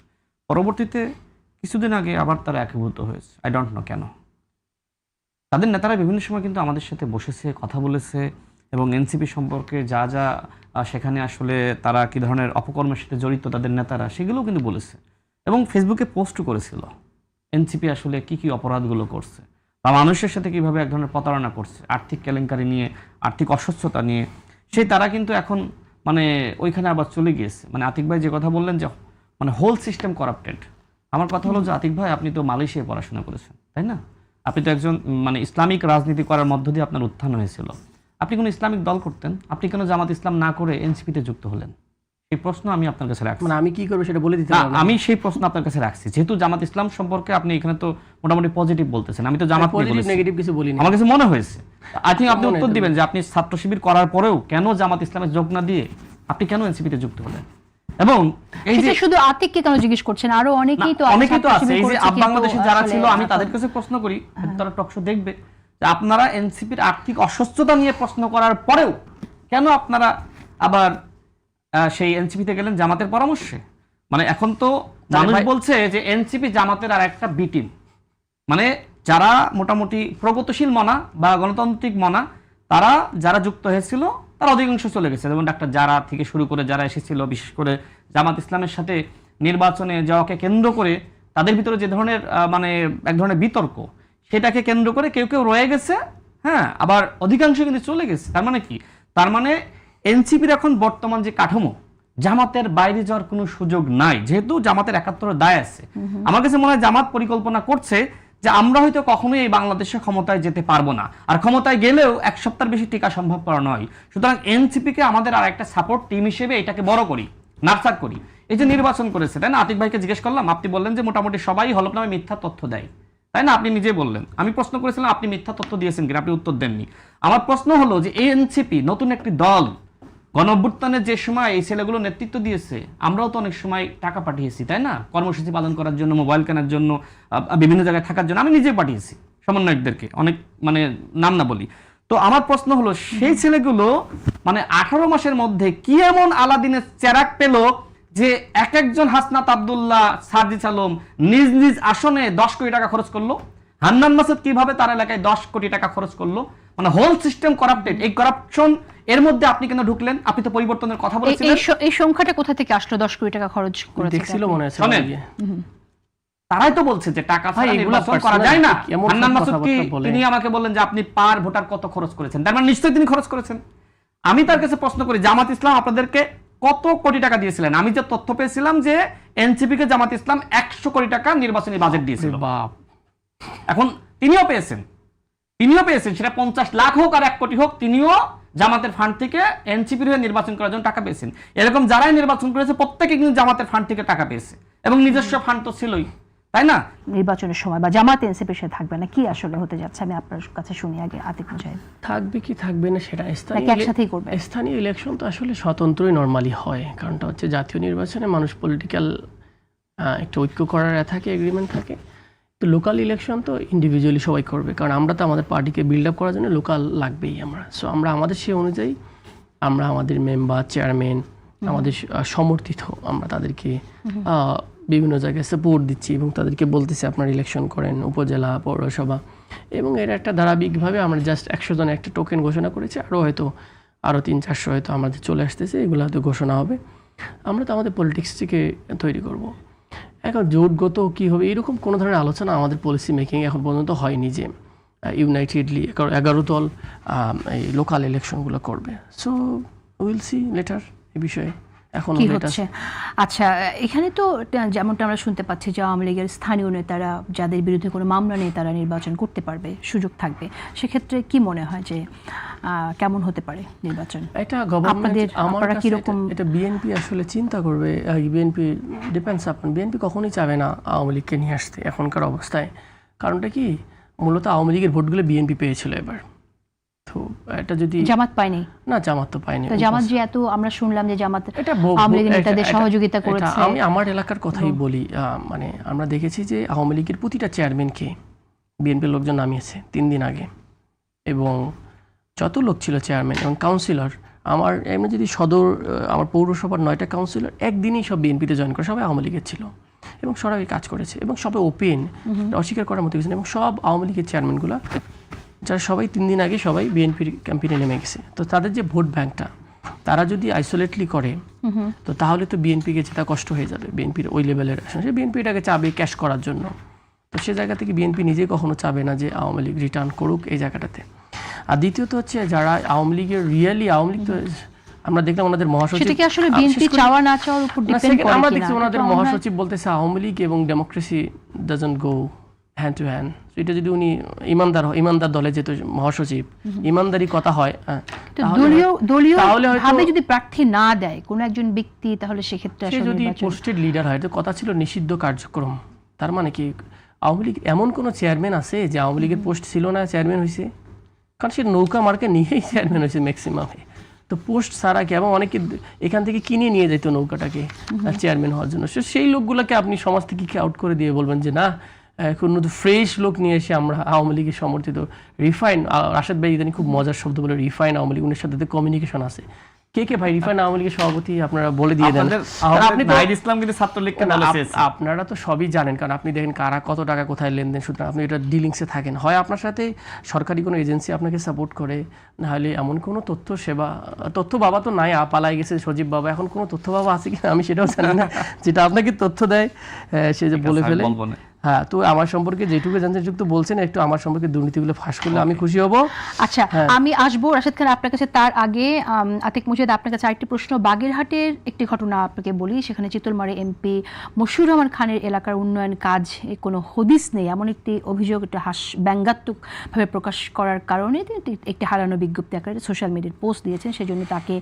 S5: পরবর্তীতে কিছুদিন আগে আবার তারা একীভূত হয়েছে। আই ডোন্ট নো কেন। তাদের নেতারা বিভিন্ন সময় কিন্তু আমাদের সাথে বসেছে, কথা বলেছে এবং এনসিপি সম্পর্কে যা যা সেখানে আসলে তারা কী ধরনের অপকর্মের সাথে জড়িত তাদের নেতারা, সেগুলোও কিন্তু বলেছে এবং ফেসবুকে পোস্টও করেছিল এনসিপি আসলে কি কি অপরাধগুলো করছে বা মানুষের সাথে কীভাবে এক ধরনের প্রতারণা করছে আর্থিক কেলেঙ্কারি নিয়ে, আর্থিক অস্বচ্ছতা নিয়ে। সেই তারা কিন্তু এখন মানে ওইখানে আবার চলে গিয়েছে। মানে আতিক ভাই যে কথা বললেন যে মানে হোল সিস্টেম করাপ্টেড, আমার কথা হলো যে আতিক ভাই, আপনি তো মালয়েশিয়ায় পড়াশোনা করেছেন, তাই না? আপনি তো একজন মানে ইসলামিক রাজনীতি করার মধ্য দিয়ে আপনার উত্থান হয়েছিল। আপনি কোনো ইসলামিক দল করতেন, আপনি কেন জামাত ইসলাম না করে এনসিপিতে যুক্ত হলেন? এই প্রশ্ন আমি আপনার কাছে রাখছি।
S2: মানে আমি কি করবো সেটা বলে দিতে
S5: না,
S2: পারবো না।
S5: আমি সেই প্রশ্ন আপনার কাছে রাখছি, যেহেতু জামাত ইসলাম সম্পর্কে আপনি এখানে তো মোটামুটি পজিটিভ বলতেছেন, আমি তো জামাত নিয়ে
S2: পজিটিভ
S5: বলেছি।
S2: নেগেটিভ কিছু বলিনি।
S5: আমার কাছে মনে হয়েছে, আই থিঙ্ক আপনি
S2: মনে
S5: উত্তর
S2: হয়েছে।
S5: দিবেন যে আপনি ছাত্র শিবির করার পরেও কেন জামাত ইসলামের যোগ না দিয়ে আপনি কেন এনসিপিতে যুক্ত হলেন? এবং এই যে
S3: সেটা শুধু আতিককে কেন জিজ্ঞেস করছেন, আরো অনেকেই তো
S5: অনেকেই তো আছে, এই যে আপ
S3: কিন্তু
S5: বাংলাদেশে যারা
S3: আসলে
S5: ছিল, আমি তাদের কাছে প্রশ্ন করি, তারা টকশো দেখবে যে আপনারা এনসিপির আর্থিক অস্বচ্ছতা নিয়ে প্রশ্ন করার পরেও কেন আপনারা আবার সেই এনসিপিতে গেলেন জামাতের পরামর্শে? মানে এখন তো মানুষ বলছে যে এনসিপি জামাতের আর একটা বি টিম, মানে যারা মোটামুটি প্রগতিশীল মনা বা গণতান্ত্রিক মনা, তারা যারা যুক্ত হয়েছিল তারা অধিকাংশ চলে গেছে। যেমন ডাক্তার জারা থেকে শুরু করে যারা এসেছিল, বিশেষ করে জামাত ইসলামের সাথে নির্বাচনে যাওয়াকে কেন্দ্র করে তাদের ভিতরে যে ধরনের মানে এক ধরনের বিতর্ক, সেটাকে কেন্দ্র করে কেউ কেউ রয়ে গেছে, হ্যাঁ, আবার অধিকাংশ কিন্তু চলে গেছে। তার মানে কি? তার মানে এনসিপির এখন বর্তমান যে কাঠামো, জামাতের বাইরে যাওয়ার কোনো সুযোগ নাই, যেহেতু জামাতের ৭১ দায় আছে। আমার কাছে মনে হয় জামাত পরিকল্পনা করছে যে আমরা হয়তো কখনোই এই বাংলাদেশে ক্ষমতায় যেতে পারবো না, আর ক্ষমতায় গেলেও এক সপ্তাহের বেশি টিকা সম্ভবপর নয়। সুতরাং এনসিপিকে আমাদের আর একটা সাপোর্ট টিম হিসেবে এটাকে বড় করি, নার্সার করি। এই যে নির্বাচন করেছে, তাই না? আতিক ভাইকে জিজ্ঞেস করলাম, আপনি বললেন যে মোটামুটি সবাই হলফনামে মিথ্যা তথ্য দেয়, তাই না? আপনি নিজে বললেন। আমি প্রশ্ন করেছিলাম আপনি মিথ্যা তথ্য দিয়েছেন কিনা, আপনি উত্তর দেননি। আমার প্রশ্ন হলো যে এই এনসিপি নতুন একটি দল, গণঅভ্যুত্থানের যে সময় এই ছেলেগুলো নেতৃত্ব দিয়েছে, আমরাও তো অনেক সময় টাকা পাঠিয়েছি, তাই না? কর্মসূচি পালন করার জন্য, মোবাইল কেনার জন্য, বিভিন্ন জায়গায় থাকার জন্য আমি নিজে পাঠিয়েছি সমন্বয়কদেরকে, অনেক মানে নাম না বলি। তো আমার প্রশ্ন হলো সেই ছেলেগুলো মানে 18 মাসের মধ্যে কি এমন আলাদিনের চেরাক পেল যে এক একজন হাসনাত আব্দুল্লাহ, সার্জিস আলম নিজ নিজ আসনে 10 কোটি টাকা খরচ করলো? হান্নান মাসুদ কিভাবে তার এলাকায় 10 কোটি টাকা খরচ করলো? মানে হোল সিস্টেম করাপ্টেড। এই করাপশন এর মধ্যে আপনি কেন ঢুকলেন? আপনি তো পরিবর্তনের কথা বলেছিলেন।
S3: এই সংখ্যাটা কোথা থেকে আসলো 10 কোটি টাকা খরচ করেছে?
S2: দেখছিল মনে হয়।
S5: শোনেন, তারাই তো বলছে যে টাকা ছাড়া নির্বাচন করা যায় না। হান্নান মাসুদ কি তিনি আমাকে বললেন যে আপনি পার ভোটার কত খরচ করেছেন, তার মানে নিশ্চয়ই তিনি খরচ করেছেন। আমি তার কাছে প্রশ্ন করি, জামাত ইসলাম আপনাদেরকে কত কোটি টাকা দিয়েছিলেন? আমি যে তথ্য পেয়েছিলাম যে এনসিপি কে জামাত ইসলাম 100 কোটি টাকা নির্বাচনী বাজেট দিয়েছিল।
S2: বাপ,
S5: এখন তিনিও পেয়েছেন, সেটা 50 লাখ হোক আর 1 কোটি হোক, তিনিও জামাতের ফান্ড থেকে এনসিপির হয়ে নির্বাচন করার জন্য টাকা পেয়েছেন। এরকম যারাই নির্বাচন করেছে প্রত্যেকে কিন্তু জামাতের ফান্ড থেকে টাকা পেয়েছে এবং নিজস্ব ফান্ড তো ছিলই, তাই না?
S3: নির্বাচনের সময় বা জামাত এনসিপির সাথে থাকবে না, কি আসলে হতে যাচ্ছে? আমি আপনার কাছে শুনি আগে, আতিক মুজাহিদ।
S2: থাকবে কি থাকবে না সেটা
S3: নাকি একসাথেই করবে?
S2: স্থানীয় ইলেকশন তো আসলে স্বতন্ত্রই নরমালি হয়। কারণটা হচ্ছে জাতীয় নির্বাচনে মানুষ পলিটিক্যাল একটা ঐক্য করার থাকে, এগ্রিমেন্ট থাকে। তো লোকাল ইলেকশন তো ইন্ডিভিজুয়ালি সবাই করবে, কারণ আমরা তো আমাদের পার্টিকে বিল্ড আপ করার জন্য লোকাল লাগবেই। আমরা আমাদের সেই অনুযায়ী আমরা আমাদের মেম্বার, চেয়ারম্যান, আমাদের সমর্থিত, আমরা তাদেরকে বিভিন্ন জায়গায় সাপোর্ট দিচ্ছি এবং তাদেরকে বলতেছি আপনারা ইলেকশন করেন, উপজেলা, পৌরসভা। এবং এর একটা ধারাবাহিকভাবে আমরা জাস্ট 100 জনের একটা টোকেন ঘোষণা করেছি, আরও 300-400 হয়তো আমাদের চলে আসতেছে, এগুলো হয়তো ঘোষণা হবে। আমরা তো আমাদের পলিটিক্সটিকে তৈরি করব। এখন জোটগত কী হবে এরকম কোনো ধরনের আলোচনা আমাদের পলিসি মেকিং এখন পর্যন্ত হয়নি যে ইউনাইটেডলি 11 দল এই লোকাল ইলেকশনগুলো করবে। সো উইল সি লেটার এই বিষয়ে। এখন
S3: কি
S2: এটা
S3: হচ্ছে। আচ্ছা, এখানে তো যেমনটা আমরা শুনতে পাচ্ছি যে আওয়ামী লীগের স্থানীয় নেতারা যাদের বিরুদ্ধে কোনো মামলা নেই তারা নির্বাচন করতে পারবে, সুযোগ থাকবে। সেক্ষেত্রে কি মনে হয় যে কেমন হতে পারে নির্বাচন?
S2: এটা গভর্নমেন্ট আমার
S3: আপনারা
S2: কাছে
S3: কিরকম
S2: এটা বিএনপি আসলে চিন্তা করবে। বিএনপি ডিপেন্ডস আপন, বিএনপি কখনোই চাবে না আওয়ামী লীগকে নিয়ে আসতে এখনকার অবস্থায়। কারণটা কি, মূলত আওয়ামী লীগের ভোটগুলো বিএনপি পেয়েছিল এবার, তো এটা যদি
S3: জামাত পায়নি
S2: না, জামাত তো পায়নি।
S3: তো জামাত যে এত আমরা শুনলাম যে জামাত
S2: এটা
S3: আওয়ামী লীগের নেতাদের সহযোগিতা করেছে।
S2: আমি আমার এলাকার কথাই বলি, মানে আমরা দেখেছি যে আওয়ামী লীগের প্রতিটা চেয়ারম্যানকে বিএনপির লোকজন নামিয়েছে 3 দিন আগে, এবং যত লোক ছিল চেয়ারম্যান এবং কাউন্সিলর, আমার এমনি যদি আমার পৌরসভার 9টা কাউন্সিলর একদিনই সব বিএনপিতে জয়েন করে, সবাই আওয়ামী লীগের ছিল এবং সবাই কাজ করেছে এবং সবাই ওপেন, অস্বীকার করার মতো কিছু না। এবং সব আওয়ামী লীগের চেয়ারম্যানগুলো যারা সবাই 3 দিন আগে সবাই বিএনপির ক্যাম্পেইনে নেমে গেছে। তো তাদের যে ভোট ব্যাংকটা তারা যদি আইসোলেটলি করে, তো তাহলে তো বিএনপিকে যেটা কষ্ট হয়ে যাবে। বিএনপির ওই লেভেলের বিএনপি এটাকে চাবে ক্যাশ করার জন্য, তো সে জায়গা থেকে বিএনপি নিজে কখনো চাবে না যে আওয়ামী লীগ রিটার্ন করুক এই জায়গাটাতে। আর দ্বিতীয়ত হচ্ছে যারা আওয়ামী লীগের রিয়েলি আওয়ামী লীগ, তো আমরা দেখলাম ওনাদের মহাসচিব,
S3: সেটা কি আসলে বিএনপি চাওয়া না চাওয়ার উপর ডিপেন্ড করে?
S2: আমরা দেখছি ওনাদের মহাসচিব বলতেছে আওয়ামী লীগ এবং democracy doesn't go hand to hand. এটা যদি উনি ইমানদার দলে যেহেতু মহাসচিব, ইমানদারি কথা হয়,
S3: দলীয় ভাবে যদি প্রার্থী না দেয় কোন একজন ব্যক্তি, তাহলে সেক্ষেত্রে
S2: সে যদি পোস্টেড লিডার হয়, তো কথা ছিল নিষিদ্ধ কার্যক্রম। তার মানে কি আওয়ামী লীগ এমন কোন চেয়ারম্যান আছে যে আওয়ামী লীগের পোস্ট ছিল না চেয়ারম্যান হয়েছে? কারণ সে নৌকা মার্কে নিয়েই চেয়ারম্যান হয়েছে ম্যাক্সিমামে। তো পোস্ট ছাড়া কি, এবং অনেকে এখান থেকে কিনে নিয়ে যেত নৌকাটাকে চেয়ারম্যান হওয়ার জন্য। সেই লোকগুলোকে আপনি সমাজ থেকে কি আউট করে দিয়ে বলবেন যে না, কোনো ফ্রেশ লোক নিয়ে এসে আমরা আওয়ামী লীগের সমর্থিত রিফাইন, রাশেদ ভাই ইদানি খুব মজার শব্দ বলে রিফাইন আওয়ামী লীগ, উনার সাথে কমিউনিকেশন আছে। কে ভাই রিফাইন আওয়ামী লীগের সভাপতি আপনারা বলে দিয়ে দেন। আপনারা তো সবই জানেন, কারণ আপনি দেখেন কারা কত টাকা কোথায় লেনদেন, সুতরাং আপনি এটা ডিলিংসে থাকেন। হয় আপনার সাথে সরকারি কোনো এজেন্সি আপনাকে সাপোর্ট করে, না হলে এমন কোনো তথ্য বাবা তো নাই, পালাই গেছে সজীব বাবা, এখন কোনো তথ্য বাবা আছে কিনা আমি সেটাও জানি না। যেটা আপনাকে তথ্য দেয় সে যে বলে ফেলে। হ্যাঁ, তো আমার সম্পর্কে যেটুকু জানতে যুক্ত বলছেন, একটু আমার সম্পর্কে দুর্নীতিগুলো ফাঁস করলে আমি খুশি হব।
S3: আচ্ছা, আমি আসবো রাশেদ খান আপনার কাছে। তার আগে আতিক মুজাহিদ, আপনার কাছে আরেকটি প্রশ্ন। বাগেরহাটের একটি ঘটনা আপনাকে বলি। সেখানে চিতলমারী এমপি মশিউর রহমান খানের এলাকার উন্নয়ন কাজ কোনো হদিস নেই, এমন একটি অভিযোগ, একটা ব্যঙ্গাত্মকভাবে প্রকাশ করার কারণে একটি হারানো বিজ্ঞপ্তি আকারে সোশ্যাল মিডিয়ায় পোস্ট দিয়েছেন। সেজন্য তাকে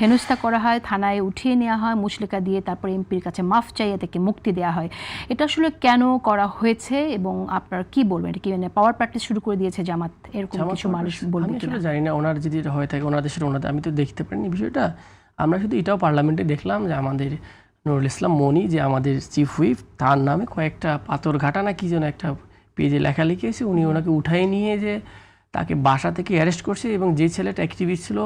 S3: হেনস্থা করা হয়, থানায় উঠিয়ে নেওয়া হয় মুচলেকা দিয়ে, তারপর এমপির কাছে মাফ চাইয়ে তাকে মুক্তি দেওয়া হয়। এটা আসলে কেন করা হয়েছে এবং আপনারা কি বলবেন? এটা কি মানে পাওয়ার প্র্যাকটিস শুরু করে দিয়েছে জামাত, এরকম কিছু মানুষ বলবে কিনা?
S2: আমি জানি না ওনার যদি এটা হয়ে থাকে ওনার দেশের ওনাদের, আমি তো দেখতে পারিনি বিষয়টা। আমরা শুধু এটাও পার্লামেন্টে দেখলাম যে আমাদের নুরুল ইসলাম মনি, যে আমাদের চিফ হুইপ, তার নামে কয়েকটা পাথরঘাটা না কি যেন একটা পেজে লেখা লিখেছে, উনি ওনাকে উঠাই নিয়ে যে তাকে বাসা থেকে অ্যারেস্ট করছে, এবং যে ছেলেটা অ্যাক্টিভিস্ট ছিল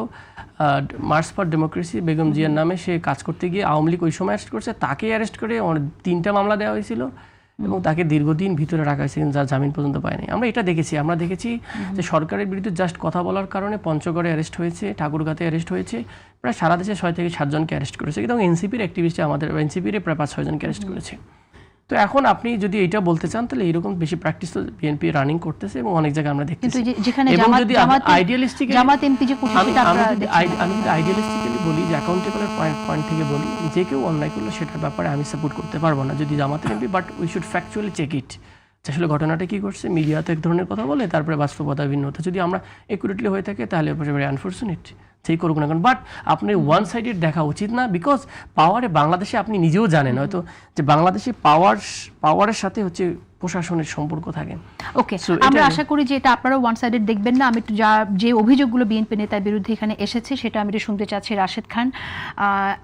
S2: মার্চ ফর ডেমোক্রেসি বেগম জিয়ার নামে, সে কাজ করতে গিয়ে আওয়ামী লীগ ওই সময় অ্যারেস্ট করছে, তাকে অ্যারেস্ট করে 3টা মামলা দেওয়া হয়েছিল এবং তাকে দীর্ঘদিন ভিতরে রাখা হয়েছে, যার জামিন পর্যন্ত পায়নি। আমরা দেখেছি যে সরকারের বিরুদ্ধে জাস্ট কথা বলার কারণে পঞ্চগড়ে অ্যারেস্ট হয়েছে, ঠাকুরগাঁতে অ্যারেস্ট হয়েছে, প্রায় সারা দেশে 6 থেকে 7 জনকে অ্যারেস্ট করেছে, কিন্তু এনসিপির অ্যাক্টিভিস্টে আমাদের এনসিপির প্রায় 5-6 জনকে অ্যারেস্ট করেছে। তো এখন আপনি যদি এইটা বলতে চান, তাহলে এইরকম বেশি প্র্যাকটিস তো বিএনপি রানিং করতেছে এবং অনেক জায়গায় আমরা দেখতেছি। এবং যদি আমি যদি আইডিয়ালিস্টিক্যালি বলি, যে অ্যাকাউন্টেবলের পয়েন্ট থেকে বলি, যে কেউ অন্যায় করলে সেটার ব্যাপারে আমি সাপোর্ট করতে পারবো না যদি জামাতের MP, but we should factually check it, আসলে ঘটনাটা কি করছে। মিডিয়াতে এক ধরনের কথা বলে, তারপরে বাস্তবতা ভিন্ন হতে যদি আমরা একুরেটলি হয়ে থাকে, তাহলে ভেরি আনফর্চুনেট, সেই করুক না কেন। বাট আপনি ওয়ান সাইডেড দেখা উচিত না, বিকজ পাওয়ারে বাংলাদেশে আপনি নিজেও জানেন হয়তো যে বাংলাদেশে পাওয়ারের সাথে হচ্ছে প্রশাসনের সম্পর্ক থাকে।
S3: ওকে, আমরা আশা করি যে এটা আপনারা ওয়ান সাইডেড দেখবেন না। আমি একটু যে অভিযোগগুলো বিএনপি নেতার বিরুদ্ধে এখানে এসেছে সেটা আমি একটু শুনতে চাচ্ছি। রাশেদ খান,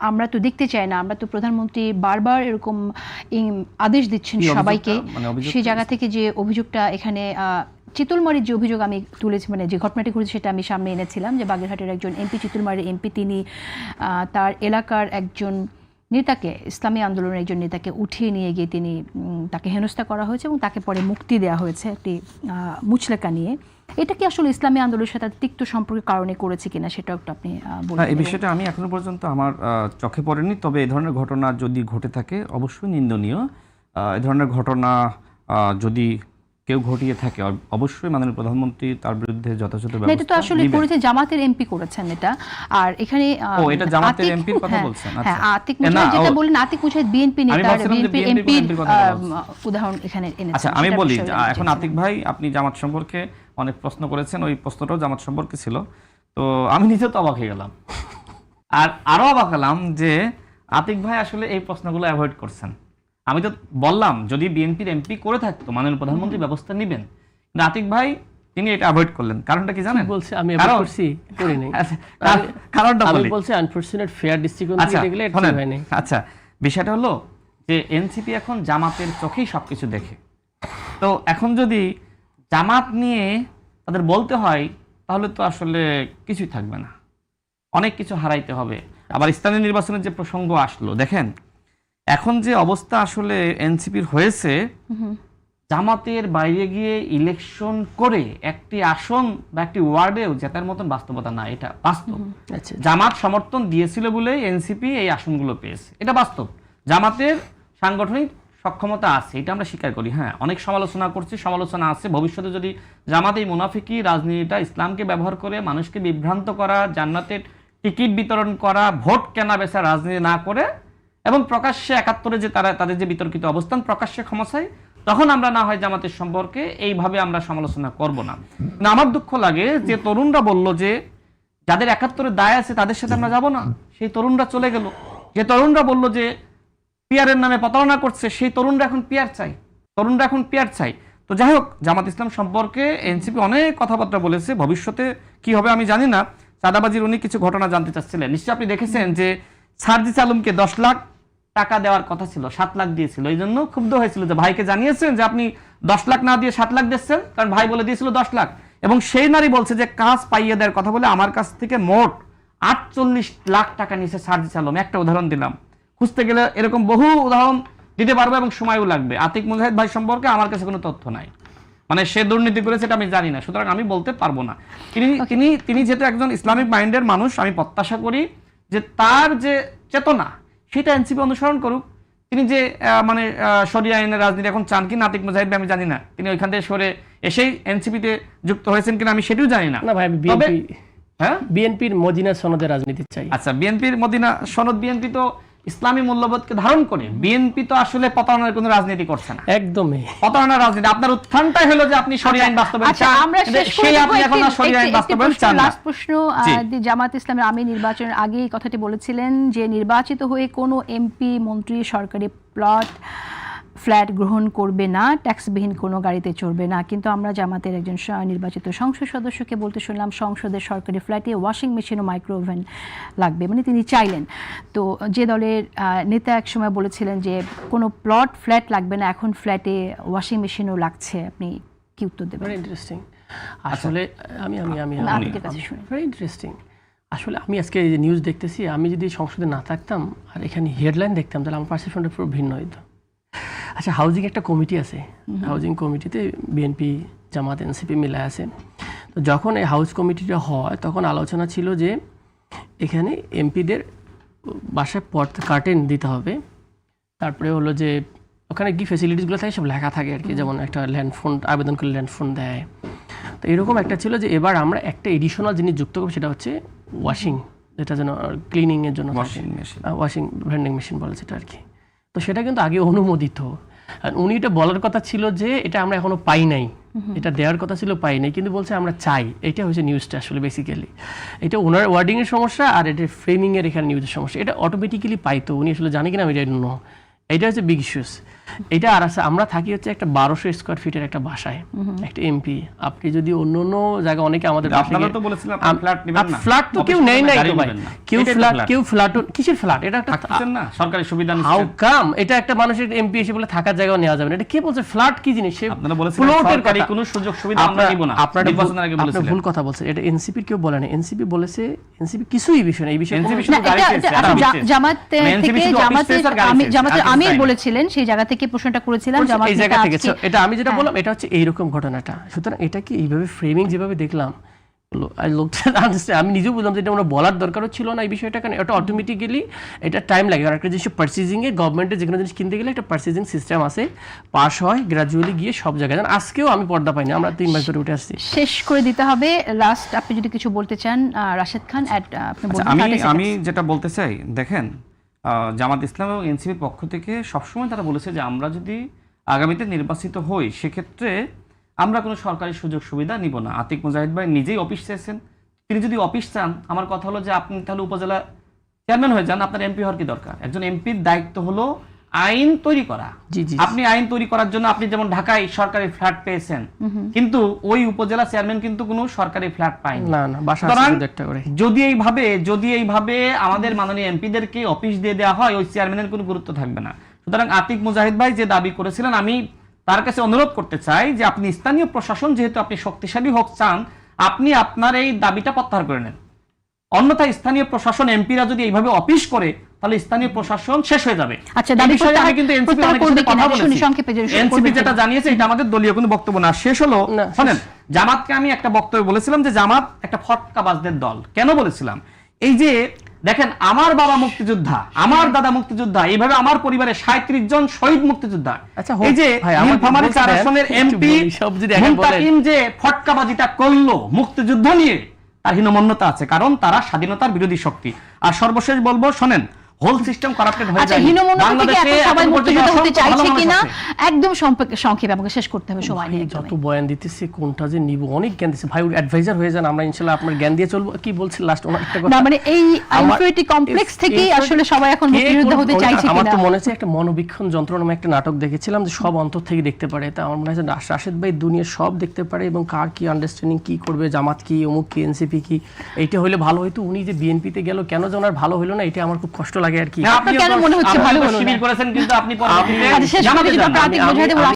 S3: আমরা তো দেখতে চাই না, আমরা তো প্রধানমন্ত্রী বারবার এরকম আদেশ দিচ্ছেন সবাইকে, সেই জায়গা থেকে যে অভিযোগটা এখানে চিতলমারির যে অভিযোগ আমি তুলেছি, মানে যে ঘটনাটি ঘটেছে সেটা আমি সামনে এনেছিলাম, যে বাগেরহাটের একজন এমপি, চিতলমারির এমপি, তিনি তার এলাকার একজন নেতাকে, ইসলামী আন্দোলনের একজন নেতাকে উঠিয়ে নিয়ে গিয়ে তাকে হেনস্থা করা হয়েছে এবং তাকে পরে মুক্তি দেওয়া হয়েছে একটি মুচলেকা নিয়ে। এটা কি আসলে ইসলামী আন্দোলনের সাথে তিক্ত সম্পর্কের কারণে করেছে কিনা সেটাও একটু আপনি বলবেন?
S5: এই বিষয়টা আমি এখনো পর্যন্ত আমার চোখে পড়েনি, তবে এই ধরনের ঘটনা যদি ঘটে থাকে অবশ্যই নিন্দনীয়। এই ধরনের ঘটনা যদি কেউ ঘটিয়ে থাকে, অবশ্যই মাননীয় প্রধানমন্ত্রী তার বিরুদ্ধে যথাযথ
S3: না, এটা তো
S5: ব্যবস্থা
S3: আসলে
S5: নেবেন।
S3: করেছে জামাতের এমপি করেছেন এটা। আর এখানে
S5: ও, এটা জামাতের
S3: আতিক-
S5: এমপির কথা
S3: হ্যাঁ,
S5: বলছেন,
S3: হ্যাঁ,
S5: আচ্ছা।
S3: আতিক
S5: না,
S3: মুজাহিদ যেটা
S5: ও-
S3: বললেন, আতিক মুজাহিদ বিএনপি
S5: আমি
S3: নেতার,
S5: ভাবছিলাম যে
S3: বিএনপি
S5: BNP
S3: এমপির
S5: এমপির কথা বলা
S3: উদাহরণ এখানে এনেছেন।
S5: আচ্ছা, আমি
S3: সেটার
S5: বলি
S3: বিষয়ে
S5: এখন
S3: জানতে
S5: আতিক ভাই আপনি জামাত সম্পর্কে অনেক প্রশ্ন করেছেন, ওই প্রশ্নটাও জামাত সম্পর্কে ছিল, তো আমি নিজে তো অবাক হয়ে গেলাম। আর আরো অবাক হলাম যে আতিক ভাই আসলে এই প্রশ্নগুলো অ্যাভয়েড করছেন। আমি তো বললাম যদি বিএনপির এমপি করে থাকতো মাননীয় প্রধানমন্ত্রী ব্যবস্থা নেবেন, কিন্তু আতিক ভাই তিনি এটা অ্যাভয়েড করলেন। কারণটা কি জানেন?
S2: বলছে আমি
S5: কারণ-
S2: অ্যাভয়েড করছি, করি নাই।
S5: আচ্ছা, কারণটা
S2: আমি
S5: বলি।
S2: বলছি আনফরচুনেট ফেয়ার দৃষ্টিকোণ
S5: আচ্ছা,
S2: থেকে দেখলে এটা
S5: শোনেন,
S2: হয় নাই।
S5: আচ্ছা, বিষয়টা হলো যে এনসিপি এখন জামাতের চোখেই সবকিছু দেখে। তো এখন যদি জামাত নিয়ে তাদের বলতে হয় তাহলে তো আসলে কিছুই থাকবে না, অনেক কিছু হারাইতে হবে। আবার স্থানীয় নির্বাচনের যে প্রসঙ্গ আসলো, দেখেন এখন যে অবস্থা আসলে এনসিপির হয়েছে, জামাতের বাইরে গিয়ে ইলেকশন করে একটি আসন বা একটি ওয়ার্ডেও জেতার মতন বাস্তবতা না, এটা বাস্তব।
S2: আচ্ছা,
S5: জামাত সমর্থন দিয়েছিল বলে এনসিপি এই আসনগুলো পেয়েছে, এটা বাস্তব। জামাতের সাংগঠনিক সক্ষমতা আছে, এটা আমরা স্বীকার করি। হ্যাঁ, অনেক সমালোচনা করছি, সমালোচনা আছে। ভবিষ্যতে যদি জামাত এই মুনাফিকি রাজনীতিটা ইসলামকে ব্যবহার করে মানুষকে বিভ্রান্ত করা, জান্নাতের টিকিট বিতরণ করা, ভোট কেনা বেচা রাজনীতি না করে এবং প্রকাশ্যে ৭১-এ যে তাদের যে বিতর্কিত অবস্থান প্রকাশ্যে ক্ষমতায়, তখন আমরা না হয় জামাতের সম্পর্কে এইভাবে আমরা সমালোচনা করব না। না, আমার দুঃখ লাগে যে তরুণরা বলল যে যাদের ৭১-এর দায় আছে তাদের সাথে আমরা যাব না, সেই তরুণরা চলে গেল। যে তরুণরা বলল যে পিয়ারের নামে প্রতারণা করছে, সেই তরুণরা এখন পিয়ার চাই, তরুণরা এখন পিয়ার চাই। তো যাই হোক, জামাত ইসলাম সম্পর্কে এনসিপি অনেক কথাবার্তা বলেছে, ভবিষ্যতে কি হবে আমি জানি না। চাঁদাবাজির উনি কিছু ঘটনা জানতে চাচ্ছিলেন, নিশ্চয়ই আপনি দেখেছেন যে সার্জিস আলমকে 10 লাখ টাকা দেওয়ার কথা ছিল, 7 লাখ দিয়েছিল। এই জন্য ক্ষুব্ধ হয়েছিল যে ভাইকে জানিয়েছেন যে আপনি 10 লাখ না দিয়ে 7 লাখ দিচ্ছেন, কারণ ভাই বলে দিয়েছিল 10 লাখ। এবং সেই নারী বলছে যে কাজ পাইয়ে দেওয়ার কথা বলে আমার কাছ থেকে মোট 48 লাখ টাকা নিয়েছে সার্জিস আলম। একটা উদাহরণ দিলাম, খুঁজতে গেলে এরকম বহু উদাহরণ দিতে পারবো এবং সময়ও লাগবে। আতিক মুজাহিদ ভাই সম্পর্কে আমার কাছে কোনো তথ্য নাই, মানে সে দুর্নীতি করেছে এটা আমি জানি না, সুতরাং আমি বলতে পারবো না। তিনি যেহেতু একজন ইসলামিক মাইন্ডের মানুষ, আমি প্রত্যাশা করি যে তার যে চেতনা সেটা এনসিপি অনুসরণ করুক। তিনি যে মানে শরিয়া আইনের রাজনীতি এখন চান কিনা আতিক মুজাহিদ আমি জানি না, তিনি ওইখান থেকে সরে এসেই এনসিপিতে যুক্ত হয়েছেন কিনা আমি সেটাও জানি না।
S2: না ভাই, আমি
S5: তবে হ্যাঁ,
S2: বিএনপির মদিনা সনদের রাজনীতি চাই।
S5: আচ্ছা, বিএনপির মদিনা সনদ, বিএনপি তো ইসলামী মূল্যবোধকে ধারণ করে, বিএনপি তো আসলে প্রতারণার কোনো রাজনীতি করছে না,
S2: একদমই
S5: প্রতারণার রাজনীতি। আপনার উত্থানটাই হলো যে আপনি শরিয়া আইন বাস্তবায়ন
S3: আচ্ছা,
S5: চান,
S3: আমরা শেষ করে
S5: সেই
S3: দেব
S5: আপনি এখন আর শরিয়া আইন বাস্তবায়ন চান না।
S3: লাস্ট প্রশ্ন, জামাত ইসলামের আমির নির্বাচনের আগে এই কথাটি বলেছিলেন যে নির্বাচিত হয়ে কোনো এমপি মন্ত্রী সরকারি ফ্ল্যাট গ্রহণ করবে না, ট্যাক্সবিহীন কোনো গাড়িতে চড়বে না। কিন্তু আমরা জামাতের একজন নির্বাচিত সংসদ সদস্যকে বলতে শুনলাম সংসদের সরকারি ফ্ল্যাটে ওয়াশিং মেশিন ও মাইক্রো ওভেন লাগবে, মানে তিনি চাইলেন। তো যে দলের নেতা এক সময় বলেছিলেন যে কোনো ফ্ল্যাট লাগবে না, এখন ফ্ল্যাটে ওয়াশিং মেশিনও লাগছে, আপনি কি উত্তর দেবেন?
S2: Very interesting. আসলে আমি
S3: আপনাদের কাছে শুনি।
S2: Very interesting. আসলে আমি আজকে এই যে নিউজ দেখতেছি, আমি যদি সংসদে না থাকতাম আর এখানে হেডলাইন দেখতাম তাহলে আমার পারসেপশনটা পুরো ভিন্ন হইতো। আচ্ছা, হাউজিং একটা কমিটি আছে, হাউজিং কমিটিতে বিএনপি জামাত এনসিপি মিলে আছে। তো যখন এই হাউস কমিটিটা হয় তখন আলোচনা ছিল যে এখানে এমপিদের বাসায় কার্টেন দিতে হবে, তারপরে হলো যে ওখানে কি ফেসিলিটিসগুলো থাকে সব লেখা থাকে আর কি, যেমন একটা ল্যান্ডফোন আবেদন করলে ল্যান্ডফোন দেয়। তো এরকম একটা ছিল যে এবার আমরা একটা এডিশনাল জিনিস যুক্ত করবো, সেটা হচ্ছে ওয়াশিং, যেটা যেন ক্লিনিংয়ের জন্য ওয়াশিং ভেন্ডিং মেশিন বলে সেটা আর কি। তো সেটা কিন্তু আগে অনুমোদিত, আর উনি এটা বলার কথা ছিল যে এটা আমরা এখনো পাই নাই, এটা দেওয়ার কথা ছিল পাই নাই, কিন্তু বলছে আমরা চাই। এটা হচ্ছে নিউজটা আসলে বেসিক্যালি, এটা ওনার ওয়ার্ডিংয়ের সমস্যা আর এটা ফ্রেমিংয়ের এখানে নিউজের সমস্যা। এটা অটোমেটিক্যালি পাইতো, উনি আসলে জানি কিনা আমি এটা নো, এটা হচ্ছে বিগ ইস্যুস। এটা আর আছে আমরা থাকি হচ্ছে একটা 1200 স্কোয়ার ফিটের একটা বাসায়, একটা এমপি। আপনি যদি অন্য অন্য জায়গায় অনেকে আমাদের ফ্ল্যাট তো কেউ নেই নাই তো ভাই, কেউ ফ্ল্যাট কিসের ফ্ল্যাট, এটা একটা
S5: সরকারি সুবিধা।
S2: হাউ কাম এটা একটা মানুষের এমপি এসে বলে থাকার জায়গা নেওয়া যাবে না? এটা কে বলছে ফ্ল্যাট কি জিনিস?
S5: আপনারা বলেছিলেন সরকারি কোনো সুযোগ সুবিধা আমরা নিব না, নির্বাচনের আগে বলেছিলেন।
S2: আপনি ভুল কথা বলছেন, এটা এনসিপির কেউ বলে না। এনসিপি বলেছে, এনসিপি কিছুই বিষয় না এই বিষয়ে।
S3: জামাতের আমির বলেছিলেন, সেই জায়গা থেকে প্রশ্নটা করেছিলাম জামাত
S2: এটা আমি যেটা বললাম এটা হচ্ছে এইরকম ঘটনাটা। সুতরাং এটা কি এইভাবে ফ্রেমিং যেভাবে দেখলাম, আমি নিজেও বুঝলাম যে এটা আমরা বলার দরকারও ছিল না এই বিষয়টা, কারণ এটা অটোমেটিক্যালি এটা টাইম লাগে। আর একটা জিনিস পার্চেজিংয়ে গভর্নমেন্টের যে কোনো জিনিস কিনতে গেলে একটা পার্চেজিং সিস্টেম আছে, পাস হয় গ্রাজুয়ালি গিয়ে সব জায়গায়। আজকেও আমি পর্দা পাইনি, আমরা 3 মাস ধরে উঠে আসছি।
S3: শেষ করে দিতে হবে, লাস্ট আপনি যদি কিছু বলতে চান রাশেদ খান আপনি বলুন।
S5: আমি যেটা বলতে চাই, দেখেন জামাত ইসলাম এবং এনসিপির পক্ষ থেকে সবসময় তারা বলেছে যে আমরা যদি আগামীতে নির্বাচিত হই সেক্ষেত্রে আমরা কোনো সরকারি সুযোগ সুবিধা নিব না। আতিক মুজাহিদ ভাই নিজেই অফিস চেয়েছেন, তিনি যদি অফিস চান, আমার কথা হলো যে আপনি তাহলে উপজেলা চেয়ারম্যান হয়ে যান, আপনার এমপি হওয়ার কি দরকার? একজন এমপির দায়িত্ব হলো আইন তৈরি করা। আপনি আইন তৈরি করার জন্য আপনি যেমন ঢাকায় সরকারি ফ্ল্যাট পেয়েছেন, কিন্তু ওই উপজেলা চেয়ারম্যান কিন্তু কোনো সরকারি ফ্ল্যাট পায়নি। যদি এইভাবে আমাদের মাননীয় এমপিদেরকে অফিস দিয়ে দেওয়া হয়, ওই চেয়ারম্যানের কোনো গুরুত্ব থাকবে না। সুতরাং আতিক মুজাহিদ ভাই যে দাবি করেছিলেন, আমি তার কাছে অনুরোধ করতে চাই যে আপনি স্থানীয় প্রশাসন, যেহেতু আপনি শক্তিশালী হোক চান, আপনি আপনার এই দাবিটা প্রত্যাহার করে নেন। অন্যথায় স্থানীয় প্রশাসন, এমপিরা যদি এইভাবে অফিস করে, তাহলে স্থানীয় প্রশাসন শেষ হয়ে যাবে।
S3: আচ্ছা, দাবি
S5: বিষয়ে আমি কিন্তু এনসিপি অনেক কিছু কথা বলেছি। এনসিপি যেটা জানিয়েছে এটা আমাদের দলীয় কোনো বক্তব্য না। শেষ হলো, শুনেন, জামাতকে আমি একটা বক্তব্য বলেছিলাম যে জামাত একটা ফটকাবাজদের দল। কেন বলেছিলাম? এই যে দেখেন, আমার বাবা মুক্তিযোদ্ধা, আমার দাদা মুক্তিযোদ্ধা, এইভাবে আমার পরিবারে 37 জন শহীদ মুক্তিযোদ্ধা। এই যে নীলফামারী 4 আসনের এমপি মুনতাকিম যে ফটকাবাজিটা করলো মুক্তিযুদ্ধ নিয়ে, তার হীনমন্যতা আছে, কারণ তারা স্বাধীনতার বিরোধী শক্তি। আর সর্বশেষ বলবো, শোনেন, হোল সিস্টেম কারাপ্টেড হয়ে যায়।
S3: বাংলাদেশে সবাই মুক্তিযুদ্ধ হতে চাইছে কিনা একদম সংক্ষেপে আমাকে শেষ করতে হবে, সময় নেই।
S2: যত বয়ান দিতেছে কোনটা যে নিব, অনেক জ্ঞান দিতেছে ভাই, অ্যাডভাইজার হয়ে যান, আমরা ইনশাআল্লাহ আপনার জ্ঞান দিয়ে চলবো। কি বলছেন লাস্ট একটা কথা?
S3: না মানে এই ইনফিনিটি কমপ্লেক্স থেকে আসলে সবাই এখন মুক্তিযুদ্ধ হতে চাইছে কিনা?
S2: আমার তো মনে হচ্ছে একটা মনোবীক্ষণ যন্ত্র নামে একটা নাটক দেখেছিলাম, যে সব অন্তর থেকে দেখতে পারে। তা আমার মনে হয় রাশেদ ভাই দুনিয়ার সব দেখতে পারে, এবং কার কি আন্ডারস্ট্যান্ডিং, কি করবে, জামাত কি, অমুক কি, এনসিপি কি, এইটা হলে ভালো হইতো। উনি যে বিএনপিতে গেল, কেন যে ওনার ভালো হলো না, এটা আমার খুব কষ্ট লাগে আর কি।
S3: কেন মনে হচ্ছে ভালো হলো না?
S5: শিবির করেছেন, কিন্তু আপনি পরবর্তীতে জামাতে যান।